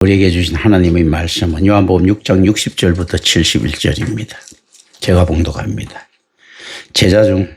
우리에게 주신 하나님의 말씀은 요한복음 6장 60절부터 71절입니다. 제가 봉독합니다. 제자 중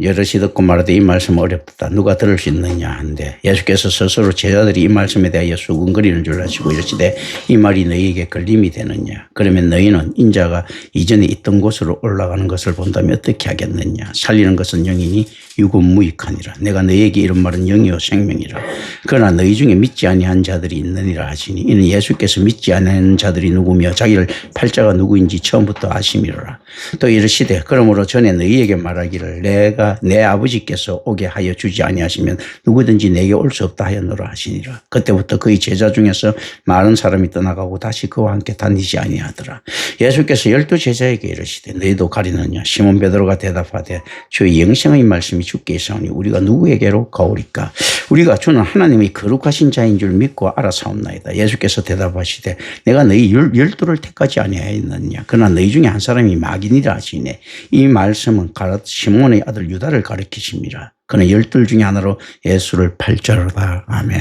여럿이 듣고 말하되 이 말씀은 어렵다. 누가 들을 수 있느냐 한데 예수께서 스스로 제자들이 이 말씀에 대하여 수군거리는 줄 아시고 이르시되 이 말이 너희에게 걸림이 되느냐. 그러면 너희는 인자가 이전에 있던 곳으로 올라가는 것을 본다면 어떻게 하겠느냐. 살리는 것은 영이니 육은 무익하니라. 내가 너희에게 이런 말은 영이요 생명이라. 그러나 너희 중에 믿지 아니한 자들이 있느니라 하시니 이는 예수께서 믿지 아니한 자들이 누구며 자기를 팔자가 누구인지 처음부터 아심이라. 또 이르시되 그러므로 전에 너희에게 말하기를 내가 내 아버지께서 오게 하여 주지 아니하시면 누구든지 내게 올 수 없다 하였노라 하시니라. 그때부터 그의 제자 중에서 많은 사람이 떠나가고 다시 그와 함께 다니지 아니하더라. 예수께서 12 제자에게 이르시되 너희도 가리느냐. 시몬 베드로가 대답하되 주의 영생의 말씀이 주께 있사오니 우리가 누구에게로 가오리까. 우리가 주는 하나님의 거룩하신 자인 줄 믿고 알아사옵나이다. 예수께서 대답하시되 내가 너희 12를 택하지 아니하였느냐. 그러나 너희 중에 한 사람이 마귀니라 하시네. 이 말씀은 시몬의 아들 유다를 가리키심이라. 그는 12 중에 하나로 예수를 팔자로다. 아멘.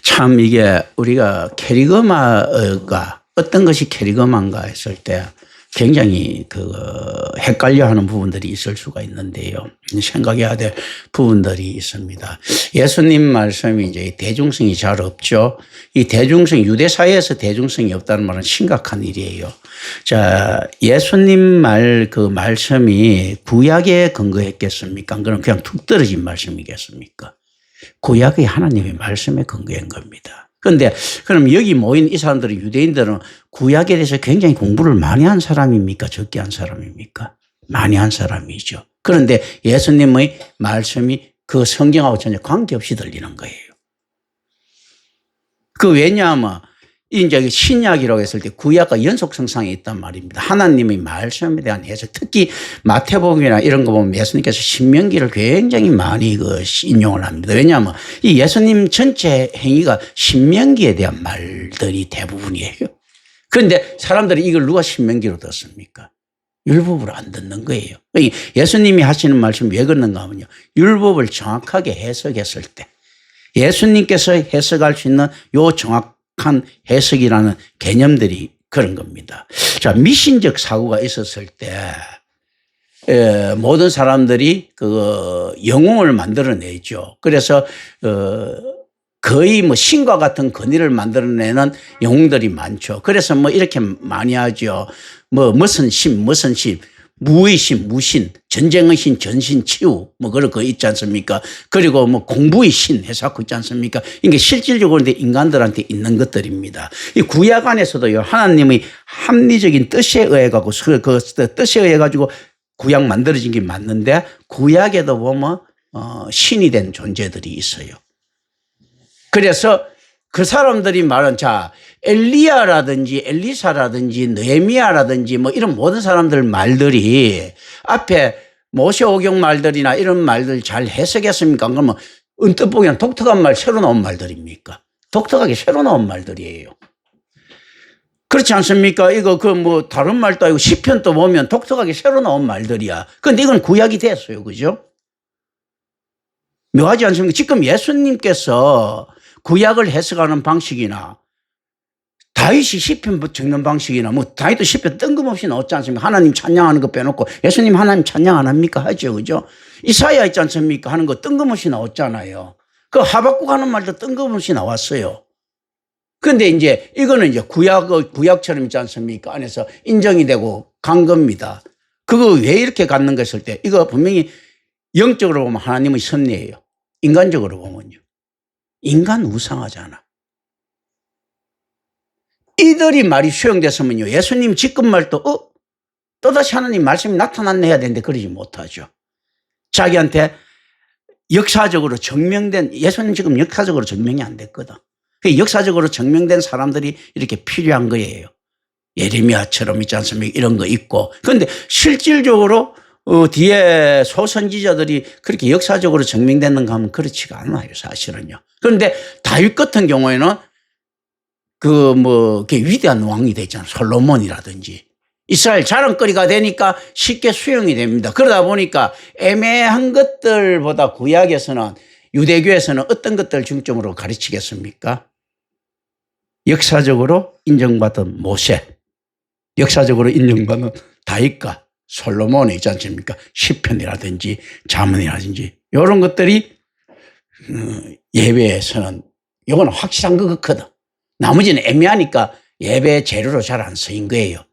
참 이게 우리가 캐리그마가 어떤 것이 캐리그마인가 했을 때 굉장히 헷갈려 하는 부분들이 있을 수가 있는데요. 생각해야 될 부분들이 있습니다. 예수님 말씀이 이제 대중성이 잘 없죠. 이 유대 사회에서 대중성이 없다는 말은 심각한 일이에요. 자, 예수님 말씀이 구약에 근거했겠습니까? 그럼 그냥 툭 떨어진 말씀이겠습니까? 구약의 하나님의 말씀에 근거한 겁니다. 그런데 그럼 여기 모인 이 사람들은 유대인들은 구약에 대해서 굉장히 공부를 많이 한 사람입니까? 적게 한 사람입니까? 많이 한 사람이죠. 그런데 예수님의 말씀이 그 성경하고 전혀 관계없이 들리는 거예요. 왜냐하면 이제 신약이라고 했을 때 구약과 연속성상에 있단 말입니다. 하나님의 말씀에 대한 해석, 특히 마태복음이나 이런 거 보면 예수님께서 신명기를 굉장히 많이 인용을 합니다. 왜냐하면 이 예수님 전체 행위가 신명기에 대한 말들이 대부분이에요. 그런데 사람들이 이걸 누가 신명기로 듣습니까? 율법으로 안 듣는 거예요. 예수님이 하시는 말씀 왜 그런가 하면요. 율법을 정확하게 해석했을 때 예수님께서 해석할 수 있는 요 정확한 해석이라는 개념들이 그런 겁니다. 자, 미신적 사고가 있었을 때 모든 사람들이 영웅을 만들어내죠. 그래서 거의 신과 같은 근위를 만들어내는 영웅들이 많죠. 그래서 이렇게 많이 하죠. 무슨 신, 무의 신, 무신, 전쟁의 신, 전신, 치유, 그런 거 있지 않습니까? 그리고 공부의 신 해서 있지 않습니까? 이게 실질적으로 인간들한테 있는 것들입니다. 이 구약 안에서도요, 하나님의 합리적인 뜻에 의해 가지고 그 뜻에 의해 가지고 구약 만들어진 게 맞는데 구약에도 보면 신이 된 존재들이 있어요. 그래서 그 사람들이 말은 엘리야라든지 엘리사라든지 느헤미야라든지 이런 모든 사람들 말들이 앞에 모세오경 말들이나 이런 말들 잘 해석했습니까? 그러면 언뜻 보기엔 독특한 말, 새로 나온 말들입니까? 독특하게 새로 나온 말들이에요. 그렇지 않습니까? 이거 다른 말도 아니고 시편도 보면 독특하게 새로 나온 말들이야. 그런데 이건 구약이 됐어요. 그죠? 묘하지 않습니까? 지금 예수님께서 구약을 해석하는 방식이나 다윗이 시편 적는 방식이나 다윗도 시편 뜬금없이 나왔지 않습니까? 하나님 찬양하는 거 빼놓고 예수님 하나님 찬양 안 합니까? 하죠. 그죠? 이사야 있지 않습니까? 하는 거 뜬금없이 나왔잖아요. 하박국 하는 말도 뜬금없이 나왔어요. 그런데 이거는 구약처럼 있지 않습니까? 안에서 인정이 되고 간 겁니다. 그거 왜 이렇게 갖는 거 했을 때 이거 분명히 영적으로 보면 하나님의 섭리예요. 인간적으로 보면요. 인간 우상하잖아. 이들이 말이 수용됐으면요. 예수님 지금 말도 또다시 하나님 말씀이 나타났네 해야 되는데 그러지 못하죠. 자기한테 역사적으로 증명된 예수님 지금 역사적으로 증명이 안 됐거든. 역사적으로 증명된 사람들이 이렇게 필요한 거예요. 예레미야처럼 있지 않습니까? 이런 거 있고. 그런데 실질적으로 뒤에 소선지자들이 그렇게 역사적으로 증명됐는가 하면 그렇지가 않아요, 사실은요. 그런데 다윗 같은 경우에는 위대한 왕이 되잖아요. 솔로몬이라든지. 이스라엘 자랑거리가 되니까 쉽게 수용이 됩니다. 그러다 보니까 애매한 것들보다 구약에서는 유대교에서는 어떤 것들을 중점으로 가르치겠습니까? 역사적으로 인정받은 모세, 역사적으로 인정받은 다윗과 솔로몬이 있지 않습니까? 시편이라든지 잠언이라든지 이런 것들이 예배에서는 이거는 확실한 것 같거든. 나머지는 애매하니까 예배 재료로 잘 안 쓰인 거예요.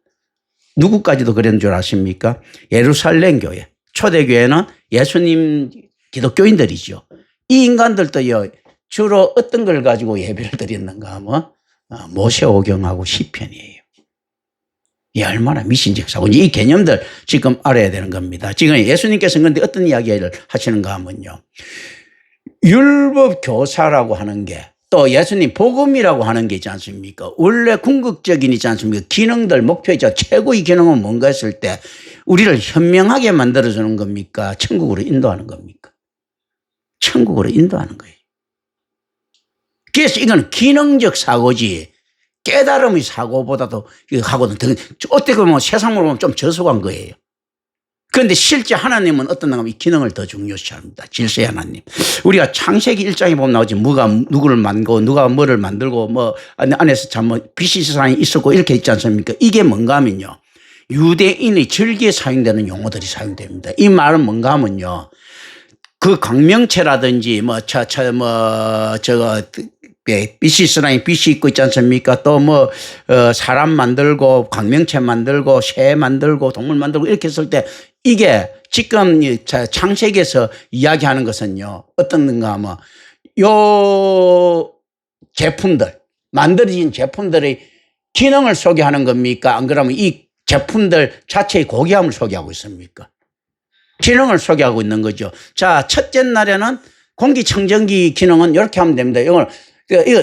누구까지도 그런 줄 아십니까? 예루살렘 교회, 초대교회는 예수님 기독교인들이죠. 이 인간들도요, 주로 어떤 걸 가지고 예배를 드렸는가 하면 모세오경하고 시편이에요. 이 얼마나 미신적사고인지 이 개념들 지금 알아야 되는 겁니다. 지금 예수님께서는 그런데 어떤 이야기를 하시는가 하면요. 율법 교사라고 하는 게 또 예수님 복음이라고 하는 게 있지 않습니까? 원래 궁극적인 있지 않습니까? 기능들, 목표이자 최고의 기능은 뭔가 했을 때 우리를 현명하게 만들어주는 겁니까? 천국으로 인도하는 겁니까? 천국으로 인도하는 거예요. 그래서 이건 기능적 사고지 깨달음의 사고보다도 하고는 어떻게 보면 세상으로 보면 좀 저속한 거예요. 그런데 실제 하나님은 어떤 이 기능을 더 중요시합니다. 질서의 하나님. 우리가 창세기 1장에 보면 나오지 누가 누구를 만들고 누가 뭐를 만들고 뭐 안에서 참 뭐 빛이 세상에 있었고 이렇게 있지 않습니까? 이게 뭔가 하면요. 유대인의 절기에 사용되는 용어들이 사용됩니다. 이 말은 뭔가 하면요. 그 광명체라든지 빛이 있으라니 빛이 있고 있지 않습니까? 또 사람 만들고 광명체 만들고 새 만들고 동물 만들고 이렇게 했을 때 이게 지금 창세기에서 이야기하는 것은요. 어떤가 하면 요 제품들 만들어진 제품들의 기능을 소개하는 겁니까? 안 그러면 이 제품들 자체의 고귀함을 소개하고 있습니까? 기능을 소개하고 있는 거죠. 자, 첫째 날에는 공기청정기 기능은 이렇게 하면 됩니다. 이거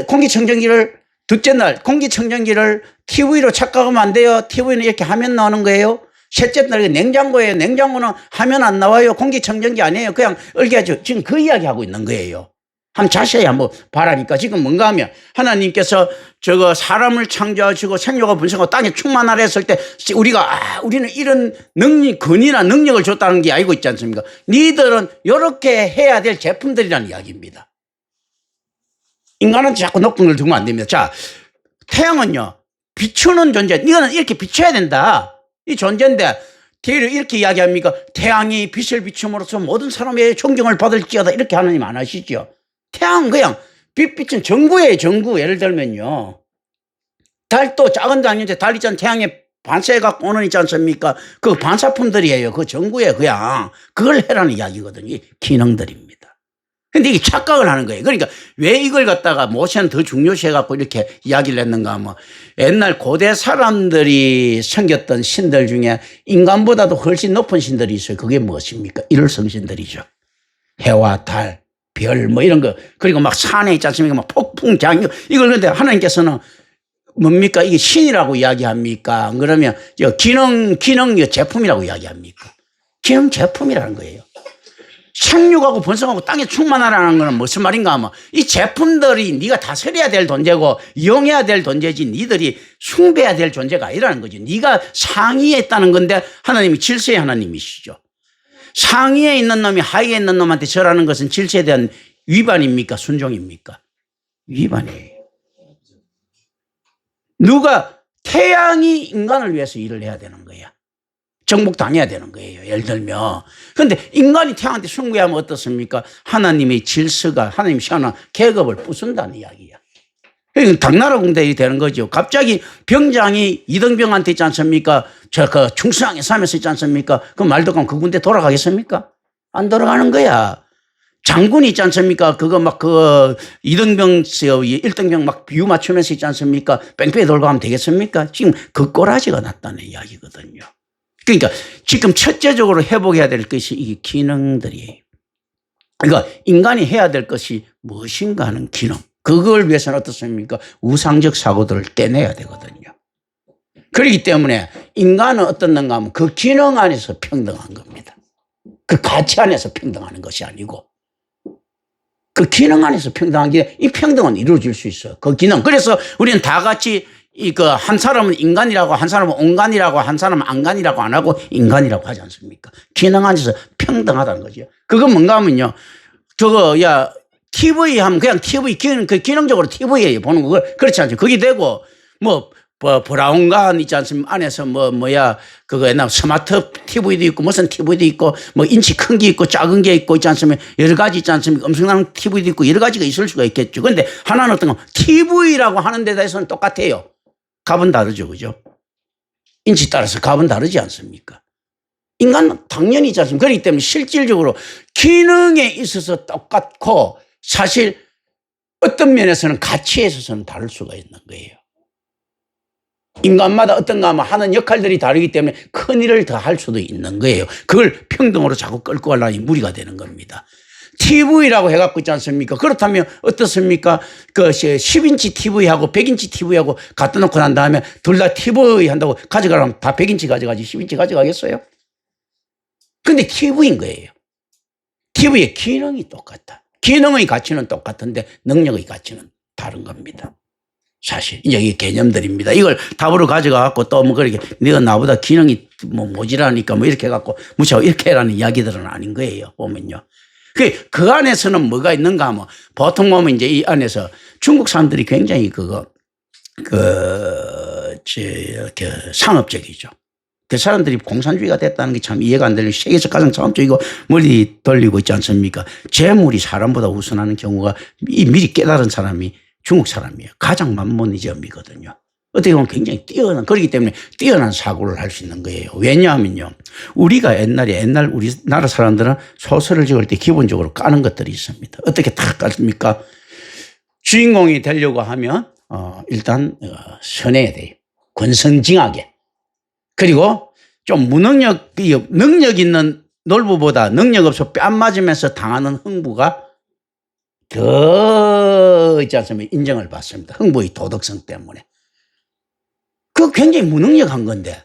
공기청정기를 둘째 날 공기청정기를 TV로 착각하면 안 돼요. TV는 이렇게 화면 나오는 거예요. 셋째 날 냉장고예요. 냉장고는 화면 안 나와요. 공기청정기 아니에요. 그냥 얼개하죠. 지금 그 이야기 하고 있는 거예요. 한번 자세히 한번 바라니까 지금 뭔가 하면 하나님께서 저거 사람을 창조하시고 생육과 분성하고 땅에 충만하라 했을 때 우리는 이런 권위나 능력을 줬다는 게 알고 있지 않습니까? 니들은 이렇게 해야 될 제품들이라는 이야기입니다. 인간은 자꾸 높은 걸 두면 안 됩니다. 자, 태양은요, 비추는 존재. 이거는 이렇게 비춰야 된다. 이 존재인데, 이렇게 이야기합니까? 태양이 빛을 비춤으로써 모든 사람의 존경을 받을지어다. 이렇게 하나님 안 하시죠. 태양은 그냥 빛은 전구예요, 전구. 예를 들면요. 달도 작은 달인데 달 있잖아요. 태양에 반사해갖고 오는 있지 않습니까? 그 반사품들이에요. 그 전구에 그냥. 그걸 해라는 이야기거든요. 이 기능들입니다. 근데 이게 착각을 하는 거예요. 그러니까 왜 이걸 갖다가 모세는 더 중요시해갖고 이렇게 이야기를 했는가 하면 옛날 고대 사람들이 섬겼던 신들 중에 인간보다도 훨씬 높은 신들이 있어요. 그게 무엇입니까? 일성신들이죠. 해와 달, 별 뭐 이런 거. 그리고 막 산에 있지 않습니까? 막 폭풍, 장유. 이걸 근데 하나님께서는 뭡니까? 이게 신이라고 이야기합니까? 그러면 기능 제품이라고 이야기합니까? 기능 제품이라는 거예요. 생육하고 번성하고 땅에 충만하라는 건 무슨 말인가 하면 이 제품들이 네가 다스려야 될 존재고 이용해야 될 존재지 니들이 숭배해야 될 존재가 아니라는 거지. 네가 상위에 있다는 건데 하나님이 질서의 하나님이시죠. 상위에 있는 놈이 하위에 있는 놈한테 절하는 것은 질서에 대한 위반입니까? 순종입니까? 위반이에요. 태양이 인간을 위해서 일을 해야 되는 거야. 정복당해야 되는 거예요. 예를 들면. 그런데 인간이 태양한테 숭배하면 어떻습니까? 하나님의 질서가 하나님이 시원한 계급을 부순다는 이야기야. 그러니까 당나라 군대이 되는 거죠. 갑자기 병장이 이등병한테 있지 않습니까? 그 충성하게 살면서 있지 않습니까? 그 말 듣고 그 군대 돌아가겠습니까? 안 돌아가는 거야. 장군이 있지 않습니까? 이등병, 1등병 막 비유 맞추면서 있지 않습니까? 뺑뺑이 돌고 하면 되겠습니까? 지금 그 꼬라지가 났다는 이야기거든요. 그러니까 지금 첫째적으로 회복해야 될 것이 이 기능들이에요. 그러니까 인간이 해야 될 것이 무엇인가 하는 기능. 그걸 위해서는 어떻습니까? 우상적 사고들을 떼내야 되거든요. 그렇기 때문에 인간은 어떻는가 하면 그 기능 안에서 평등한 겁니다. 그 가치 안에서 평등하는 것이 아니고 그 기능 안에서 평등한 게 이 평등은 이루어질 수 있어요. 그 기능. 그래서 우리는 다 같이 한 사람은 인간이라고, 한 사람은 온간이라고, 한 사람은 안간이라고 안 하고 인간이라고 하지 않습니까? 기능 안에서 평등하다는 거죠. 그건 뭔가 하면요. TV 하면 그냥 TV 기능적으로 TV에 보는 거 그렇지 않죠. 그게 되고 뭐 브라운관 있지 않습니까? 안에서 그거 옛날 스마트 TV도 있고 무슨 TV도 있고 뭐 인치 큰 게 있고 작은 게 있고 있지 않습니까? 여러 가지 있지 않습니까? 엄청난 TV도 있고 여러 가지가 있을 수가 있겠죠. 그런데 하나는 어떤 거 TV라고 하는 데 대해서는 똑같아요. 값은 다르죠. 그죠? 인치 따라서 값은 다르지 않습니까? 인간은 당연히 있지 않습니까? 그렇기 때문에 실질적으로 기능에 있어서 똑같고 사실 어떤 면에서는 가치에 있어서는 다를 수가 있는 거예요. 인간마다 어떤가 하면 하는 역할들이 다르기 때문에 큰 일을 더 할 수도 있는 거예요. 그걸 평등으로 자꾸 끌고 가려니 무리가 되는 겁니다. TV라고 해갖고 있지 않습니까? 그렇다면 어떻습니까? 그 10인치 TV하고 100인치 TV하고 갖다 놓고 난 다음에 둘 다 TV 한다고 가져가려면 다 100인치 가져가지 10인치 가져가겠어요? 근데 TV인 거예요. TV의 기능이 똑같다. 기능의 가치는 똑같은데 능력의 가치는 다른 겁니다. 사실 이제 이게 개념들입니다. 이걸 답으로 가져가 갖고 또 뭐 그렇게 네가 나보다 기능이 모자라니까 이렇게 해 갖고 무시하고 이렇게 해라는 이야기들은 아닌 거예요. 보면요. 그 안에서는 뭐가 있는가 하면 보통 보면 이제 이 안에서 중국 사람들이 굉장히 상업적이죠. 그 사람들이 공산주의가 됐다는 게 참 이해가 안 되는 세계에서 가장 상업적이고 멀리 돌리고 있지 않습니까? 재물이 사람보다 우선하는 경우가 미리 깨달은 사람이 중국 사람이에요. 가장 만몬이점이거든요. 어떻게 보면 굉장히 그렇기 때문에 뛰어난 사고를 할 수 있는 거예요. 왜냐하면요. 우리가 옛날 우리나라 사람들은 소설을 적을 때 기본적으로 까는 것들이 있습니다. 어떻게 다 깔습니까? 주인공이 되려고 하면 일단 선해야 돼요. 권선징악에. 그리고 좀 능력 있는 놀부보다 능력 없어 뺨 맞으면서 당하는 흥부가 더 있지 않습니까? 인정을 받습니다. 흥부의 도덕성 때문에. 그거 굉장히 무능력한 건데.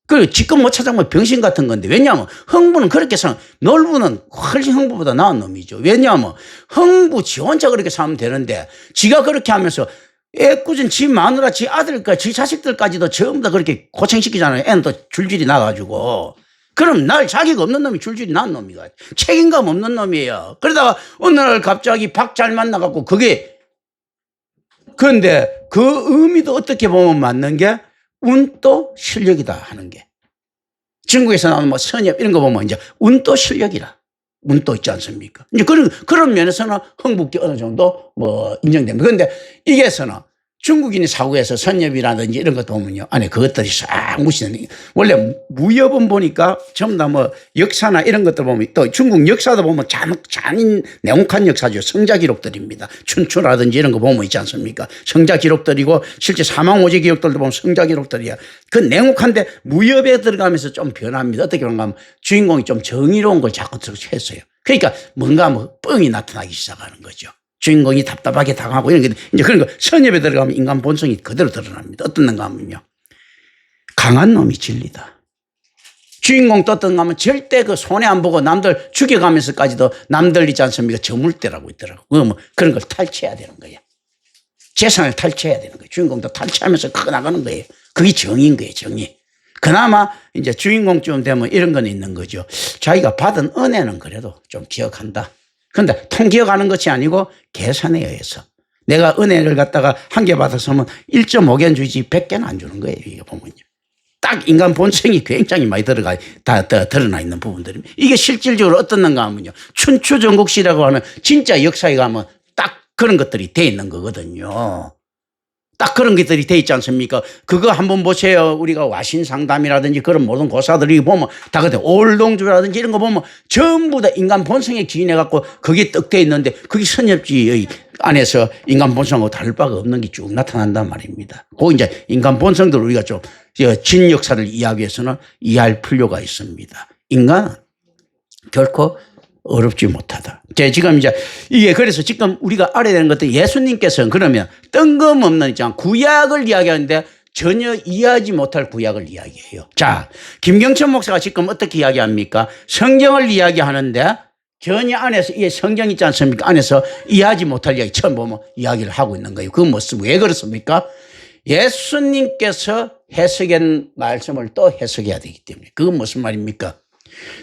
그리고 직접 못 찾아보면 병신 같은 건데. 왜냐하면 흥부는 그렇게 놀부는 훨씬 흥부보다 나은 놈이죠. 왜냐하면 흥부 지 혼자 그렇게 살면 되는데 지가 그렇게 하면서 애꿎은 지 마누라, 지 아들과 지 자식들까지도 전부 다 그렇게 고생시키잖아요. 애는 또 줄줄이 나가지고. 그럼 날 자기가 없는 놈이 줄줄이 난 놈이가 책임감 없는 놈이에요. 그러다가 어느 날 갑자기 박 잘 만나갖고 그런데 그 의미도 어떻게 보면 맞는 게 운도 실력이다 하는 게. 중국에서 나오는 뭐 선엽 이런 거 보면 이제 운도 실력이라. 운도 있지 않습니까? 이제 그런 면에서는 흥북기 어느 정도 인정됩니다. 그런데 이게서는 중국인이 사고해서 선엽이라든지 이런 것도 보면요. 안에 그것들이 싹 무시는. 원래 무협은 보니까 전부 다 역사나 이런 것들 보면 또 중국 역사도 보면 잔인 냉혹한 역사죠. 성자 기록들입니다. 춘추라든지 이런 거 보면 있지 않습니까? 성자 기록들이고 실제 사망오제 기록들도 보면 성자 기록들이야. 그 냉혹한데 무협에 들어가면서 좀 변합니다. 어떻게 보면 주인공이 좀 정의로운 걸 자꾸 했어요. 그러니까 뭔가 뻥이 나타나기 시작하는 거죠. 주인공이 답답하게 당하고 이런 게 이제 그런 거 선엽에 들어가면 인간 본성이 그대로 드러납니다. 어떤 놈가 하면요. 강한 놈이 진리다. 주인공도 어떤 놈 하면 절대 그 손해 안 보고 남들 죽여가면서까지도 남들 있지 않습니까? 저물대라고 있더라고. 그런 걸 탈취해야 되는 거예요. 재산을 탈취해야 되는 거예요. 주인공도 탈취하면서 커 나가는 거예요. 그게 정의인 거예요. 정의. 그나마 이제 주인공쯤 되면 이런 건 있는 거죠. 자기가 받은 은혜는 그래도 좀 기억한다. 그런데 통기억하는 것이 아니고 계산에 의해서 내가 은혜를 갖다가 한 개 받았으면 1.5개는 주지 100개는 안 주는 거예요. 이게 보면요. 딱 인간 본성이 굉장히 많이 드러나 있는 부분들입니다. 이게 실질적으로 어떻는가 하면요. 춘추 전국시라고 하는 진짜 역사에 가면 딱 그런 것들이 돼 있는 거거든요. 딱 그런 것들이 돼 있지 않습니까? 그거 한번 보세요. 우리가 와신상담이라든지 그런 모든 고사들이 보면 다 그때 올동주라든지 이런 거 보면 전부 다 인간 본성에 기인해갖고 그게 떡 돼 있는데 그게 선엽지의 안에서 인간 본성하고 다를 바가 없는 게 쭉 나타난단 말입니다. 그 이제 인간 본성들 우리가 좀 진 역사를 이해하기 위해서는 이해할 필요가 있습니다. 인간은 결코 어렵지 못하다. 지금 이제 이게 그래서 지금 우리가 알아야 되는 것도 예수님께서는 그러면 뜬금없는 구약을 이야기하는데 전혀 이해하지 못할 구약을 이야기해요. 자, 김경천 목사가 지금 어떻게 이야기합니까? 성경을 이야기하는데 전혀 안에서 이 성경 있지 않습니까? 안에서 이해하지 못할 이야기 처음 보면 이야기를 하고 있는 거예요. 그건 왜 그렇습니까? 예수님께서 해석한 말씀을 또 해석해야 되기 때문에. 그건 무슨 말입니까?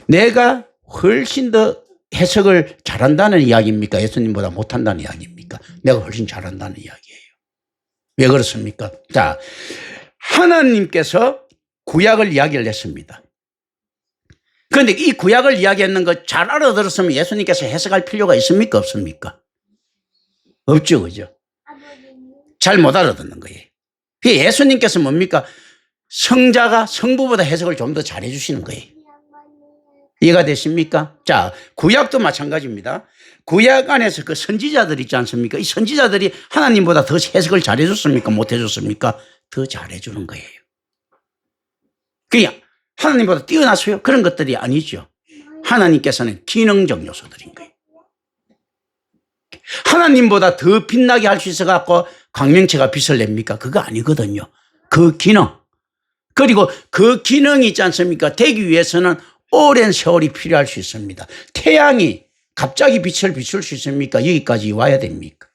내가 훨씬 더 해석을 잘한다는 이야기입니까? 예수님보다 못한다는 이야기입니까? 내가 훨씬 잘한다는 이야기예요. 왜 그렇습니까? 자, 하나님께서 구약을 이야기를 했습니다. 그런데 이 구약을 이야기했는 거 잘 알아들었으면 예수님께서 해석할 필요가 있습니까? 없습니까? 없죠. 그죠? 잘 못 알아듣는 거예요. 예수님께서 뭡니까? 성자가 성부보다 해석을 좀 더 잘해 주시는 거예요. 이해가 되십니까? 자, 구약도 마찬가지입니다. 구약 안에서 그 선지자들 있지 않습니까? 이 선지자들이 하나님보다 더 해석을 잘해 줬습니까? 못 해 줬습니까? 더 잘해 주는 거예요. 그냥 하나님보다 뛰어나서요? 그런 것들이 아니죠. 하나님께서는 기능적 요소들인 거예요. 하나님보다 더 빛나게 할 수 있어 갖고 광명체가 빛을 냅니까? 그거 아니거든요. 그 기능. 그리고 그 기능이 있지 않습니까? 되기 위해서는 오랜 세월이 필요할 수 있습니다. 태양이 갑자기 빛을 비출 수 있습니까? 여기까지 와야 됩니까?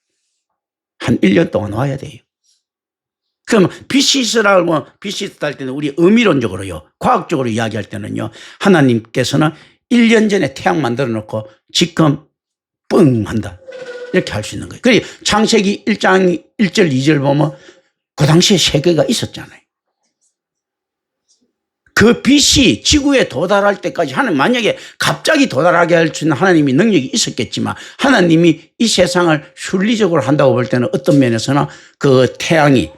한 1년 동안 와야 돼요. 그럼 빛이 있으라고 빛이 있다 할 때는 우리 의미론적으로요, 과학적으로 이야기할 때는요, 하나님께서는 1년 전에 태양 만들어 놓고 지금 뻥 한다. 이렇게 할 수 있는 거예요. 그리고 창세기 1장 1절 2절 보면 그 당시에 세계가 있었잖아요. 그 빛이 지구에 도달할 때까지 하나님, 만약에 갑자기 도달하게 할 수 있는 하나님이 능력이 있었겠지만 하나님이 이 세상을 순리적으로 한다고 볼 때는 어떤 면에서는 그 태양이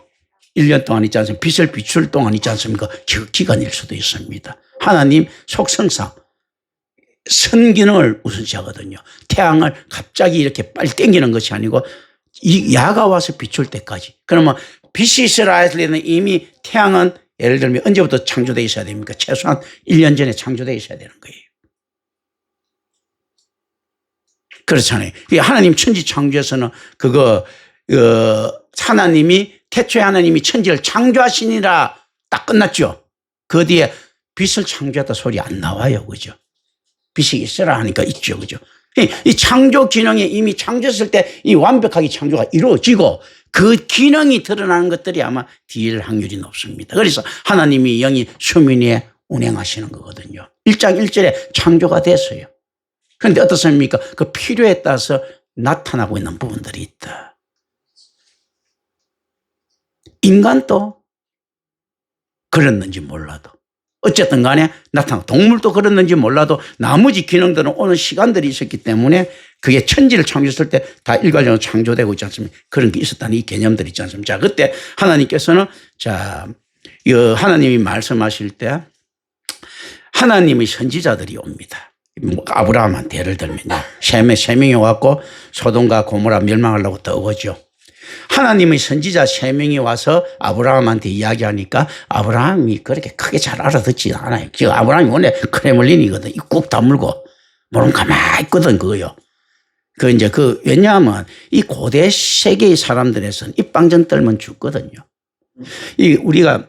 1년 동안 있지 않습니까? 빛을 비출 동안 있지 않습니까? 그 기간일 수도 있습니다. 하나님 속성상 선기능을 우선시하거든요. 태양을 갑자기 이렇게 빨리 당기는 것이 아니고 이 야가 와서 비출 때까지. 그러면 빛이 있으라 할 때는 이미 태양은 예를 들면 언제부터 창조되어 있어야 됩니까? 최소한 1년 전에 창조되어 있어야 되는 거예요. 그렇잖아요. 하나님 천지 창조에서는 하나님이 태초에 하나님이 천지를 창조하시니라 딱 끝났죠. 그 뒤에 빛을 창조했다 소리 안 나와요. 그죠? 빛이 있으라 하니까 있죠. 그죠? 이 창조 기능이 이미 창조했을 때 이 완벽하게 창조가 이루어지고 그 기능이 드러나는 것들이 아마 뒤일 확률이 높습니다. 그래서 하나님이 영이 수민위에 운행하시는 거거든요. 1장 1절에 창조가 됐어요. 그런데 어떻습니까? 그 필요에 따라서 나타나고 있는 부분들이 있다. 인간도 그랬는지 몰라도 어쨌든 간에 나타나고 동물도 그랬는지 몰라도 나머지 기능들은 오는 시간들이 있었기 때문에 그게 천지를 창조했을 때 다 일괄적으로 창조되고 있지 않습니까? 그런 게 있었다는 이 개념들이 있지 않습니까? 자, 그때 하나님께서는 하나님이 말씀하실 때 하나님의 선지자들이 옵니다. 아브라함한테 예를 들면요. 세 명이 와갖고 소돔과 고모라 멸망하려고 떠오죠. 하나님의 선지자 3명이 와서 아브라함한테 이야기하니까 아브라함이 그렇게 크게 잘 알아듣지 않아요. 지금 아브라함이 원래 크레물린이거든. 꾹 다물고 모르면 가만히 있거든, 그거요. 왜냐하면 이 고대 세계의 사람들에서는 입방정 떨면 죽거든요. 우리가,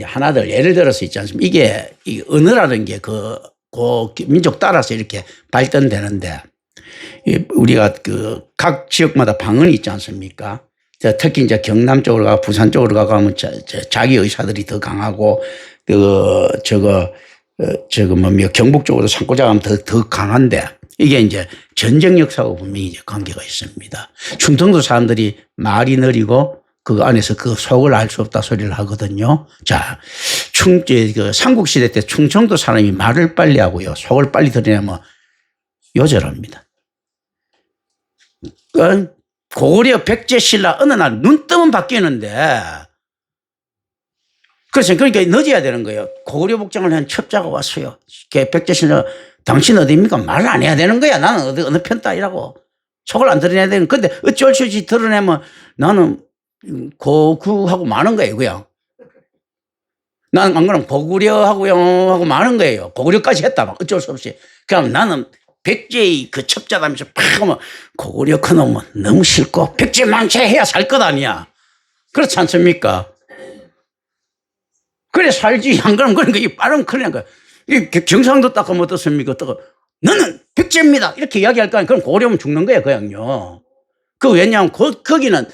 하나들 예를 들어서 있지 않습니까? 이게, 이 언어라는 게 그 민족 따라서 이렇게 발전되는데 우리가 각 지역마다 방언이 있지 않습니까? 특히 이제 경남 쪽으로 가고 부산 쪽으로 가면 자기 의사들이 더 강하고 경북 쪽으로 산고자 가면 더 강한데 이게 이제 전쟁 역사하고 분명히 이제 관계가 있습니다. 충청도 사람들이 말이 느리고 그 안에서 그 속을 알 수 없다 소리를 하거든요. 자, 삼국시대 때 충청도 사람이 말을 빨리 하고요. 속을 빨리 드러내면 요절합니다. 고구려 백제신라 어느 날 눈 뜨면 바뀌는데 그러니까 늦어야 되는 거예요. 고구려 복장을 한 첩자가 왔어요. 백제신라 당신 어디입니까? 말을 안 해야 되는 거야. 나는 어느 편 따위라고. 속을 안 드러내야 되는 건데 어쩔 수 없이 드러내면 나는 고구하고 마는 거예요. 그냥. 나는 안 그러면 고구려하고 마는 거예요. 고구려까지 했다. 막 어쩔 수 없이. 그럼 나는 백제의 그 첩자다면서 팍 하면 고구려 그놈은 너무 싫고 백제 망체해야 살 것 아니야. 그렇지 않습니까? 그래 살지. 안 그러면 그러니까 이 빠른 큰일 난 거야. 이 경상도 딱 하면 어떻습니까? 너는 백제입니다. 이렇게 이야기할 거 아니야. 그럼 고구려면 죽는 거야, 그냥요. 왜냐하면 거기는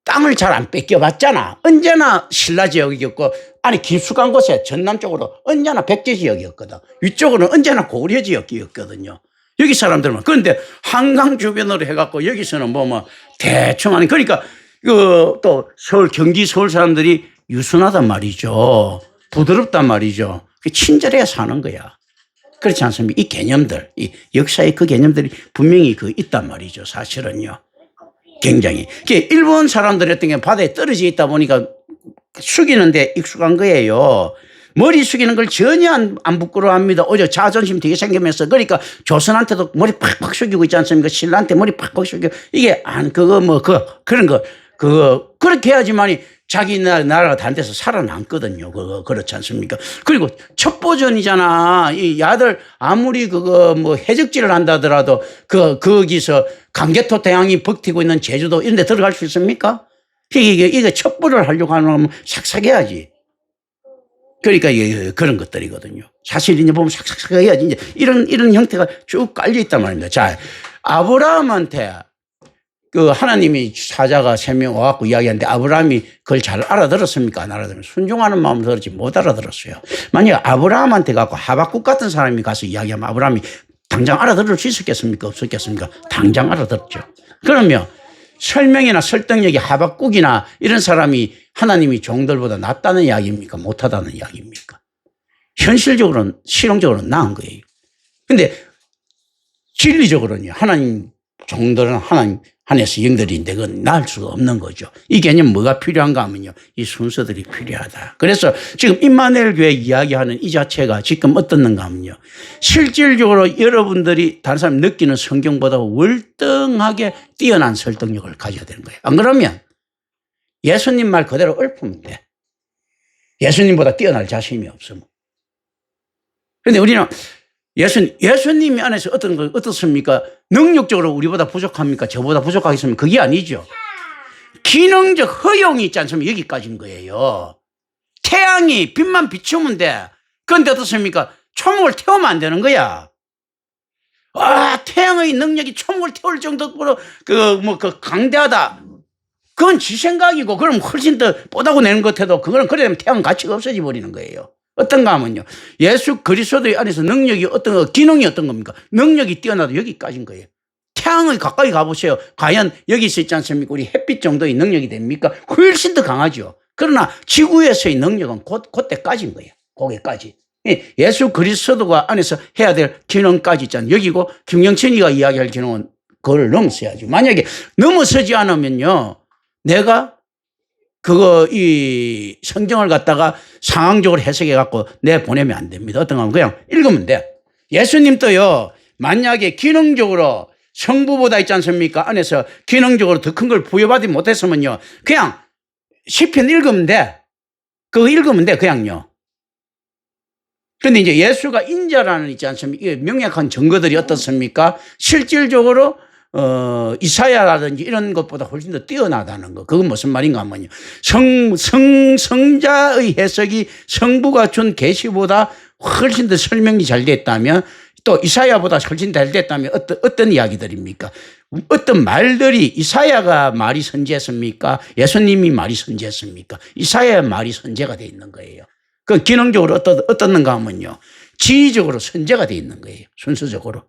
땅을 잘 안 뺏겨봤잖아. 언제나 신라 지역이었고, 아니, 깊숙한 곳에 전남 쪽으로 언제나 백제 지역이었거든. 위쪽으로는 언제나 고구려 지역이었거든요. 여기 사람들만. 그런데 한강 주변으로 해갖고 여기서는 뭐 대충 하는, 그러니까 또 서울, 경기 서울 사람들이 유순하단 말이죠. 부드럽단 말이죠. 친절해야 사는 거야. 그렇지 않습니까? 이 개념들, 이 역사의 그 개념들이 분명히 있단 말이죠. 사실은요. 굉장히. 일본 사람들 같은 경우는 바다에 떨어져 있다 보니까 숙이는데 익숙한 거예요. 머리 숙이는 걸 전혀 안 부끄러워합니다. 오히려 자존심 되게 생기면서, 그러니까 조선한테도 머리 팍팍 숙이고 있지 않습니까? 신라한테 머리 팍팍 숙이고, 이게 그런 거, 그렇게 해야지만이 자기 나라가 다른 데서 살아남거든요. 그렇지 않습니까? 그리고 첩보전이잖아. 이 야들 아무리 해적질을 한다더라도 거기서 강개토 대왕이 버티고 있는 제주도 이런 데 들어갈 수 있습니까? 이게 첩보를 하려고 하면 삭삭해야지. 그러니까 그런 것들이거든요. 사실 이제 보면 삭삭삭 해야지. 이제 이런 형태가 쭉 깔려 있단 말입니다. 자, 아브라함한테 하나님이 사자가 3명 와갖고 이야기하는데 아브라함이 그걸 잘 알아들었습니까? 안 알아들었습니까? 순종하는 마음으로 들었지 못 알아들었어요. 만약 아브라함한테 갖고 하박국 같은 사람이 가서 이야기하면 아브라함이 당장 알아들을 수 있었겠습니까? 없었겠습니까? 당장 알아들었죠. 그러면 설명이나 설득력이 하박국이나 이런 사람이 하나님이 종들보다 낫다는 이야기입니까? 못하다는 이야기입니까? 현실적으로는, 실용적으로는 나은 거예요. 근데 진리적으로는 하나님 종들은 하나님 안에서 영들인데 그건 나을 수가 없는 거죠. 이 개념 뭐가 필요한가 하면요, 이 순서들이 필요하다. 그래서 지금 임마누엘 교회 이야기하는 이 자체가 지금 어떻는가 하면요, 실질적으로 여러분들이 다른 사람 느끼는 성경보다 월등하게 뛰어난 설득력을 가져야 되는 거예요. 안 그러면 예수님 말 그대로 읊으면 돼. 예수님보다 뛰어날 자신이 없으면. 그런데 우리는 예수님이 안에서 어떻습니까? 능력적으로 우리보다 부족합니까? 저보다 부족하겠습니까? 그게 아니죠. 기능적 허용이 있지 않습니까? 여기까지인 거예요. 태양이 빛만 비추면 돼. 그런데 어떻습니까? 초목을 태우면 안 되는 거야. 태양의 능력이 초목을 태울 정도로 강대하다. 그건 지 생각이고, 그럼 훨씬 더 뽀다고 내는 것 같아도 그거는 그러면 태양 가치가 없어져 버리는 거예요. 어떤가 하면요, 예수 그리스도의 안에서 능력이 기능이 어떤 겁니까? 능력이 뛰어나도 여기까지인 거예요. 태양을 가까이 가보세요. 과연 여기 있지 않습니까? 우리 햇빛 정도의 능력이 됩니까? 훨씬 더 강하죠. 그러나 지구에서의 능력은 그때까지인 거예요. 거기까지. 예수 그리스도가 안에서 해야 될 기능까지 있잖아요. 여기고 김영천이가 이야기할 기능은 그걸 넘어서야죠. 만약에 넘어서지 않으면요, 내가 이 성경을 갖다가 상황적으로 해석해 갖고 보내면 안 됩니다. 어떤 건 그냥 읽으면 돼. 예수님도요, 만약에 기능적으로 성부보다 있지 않습니까? 안에서 기능적으로 더 큰 걸 부여받지 못했으면요, 그냥 시편 읽으면 돼. 그거 읽으면 돼, 그냥요. 그런데 이제 예수가 인자라는 있지 않습니까? 명확한 증거들이 어떻습니까? 실질적으로 이사야라든지 이런 것보다 훨씬 더 뛰어나다는 거. 그건 무슨 말인가 하면요, 성자의 해석이 성부가 준 계시보다 훨씬 더 설명이 잘 됐다면, 또 이사야보다 훨씬 잘 됐다면 어떤 이야기들입니까? 어떤 말들이, 이사야가 말이 선지했습니까? 예수님이 말이 선지했습니까? 이사야의 말이 선지가 돼 있는 거예요. 그 기능적으로 어떻는가 하면요, 지휘적으로 선지가 돼 있는 거예요. 순서적으로.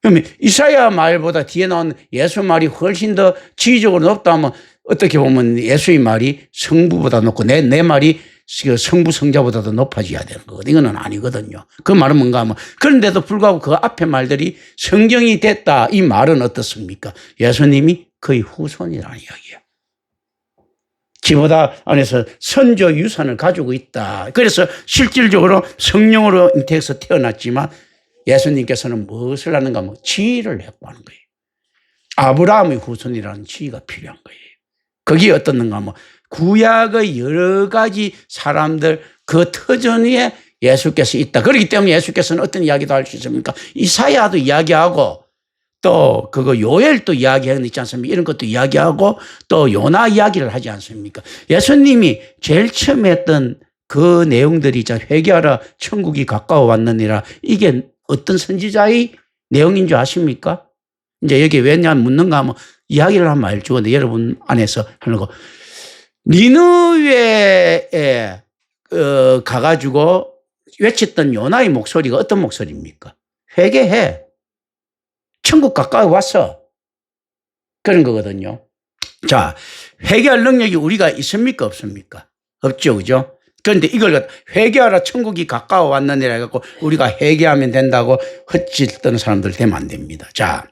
그러면 이사야 말보다 뒤에 나온 예수 말이 훨씬 더 지위적으로 높다 하면, 어떻게 보면 예수의 말이 성부보다 높고 내 말이 성부 성자보다도 높아져야 되는 거거든요. 이거는 아니거든요. 그 말은 뭔가 하면, 그런데도 불구하고 그 앞에 말들이 성경이 됐다, 이 말은 어떻습니까? 예수님이 그의 후손이라는 이야기예요. 지보다 안에서 선조 유산을 가지고 있다. 그래서 실질적으로 성령으로 잉태해서 태어났지만 예수님께서는 무엇을 하는가 하면 지위를 확보하는 거예요. 아브라함의 후손이라는 지위가 필요한 거예요. 그게 어떻는가 하면 구약의 여러 가지 사람들 그 터전 위에 예수께서 있다. 그렇기 때문에 예수께서는 어떤 이야기도 할 수 있습니까? 이사야도 이야기하고, 또 요엘도 이야기하는 있지 않습니까? 이런 것도 이야기하고, 또 요나 이야기를 하지 않습니까? 예수님이 제일 처음에 했던 그 내용들이 회개하라 천국이 가까워 왔느니라, 이게 어떤 선지자의 내용인 줄 아십니까? 이제 여기 왜냐 묻는가 하면 이야기를 하면 알죠. 근데 여러분 안에서 하는 거, 니느웨에 가가지고 외쳤던 요나의 목소리가 어떤 목소리입니까? 회개해. 천국 가까이 왔어. 그런 거거든요. 자, 회개할 능력이 우리가 있습니까? 없습니까? 없죠. 그죠? 그런데 이걸 회개하라 천국이 가까워 왔느니라 해갖고 우리가 회개하면 된다고 헛짓 떠는 사람들 되면 안 됩니다. 자,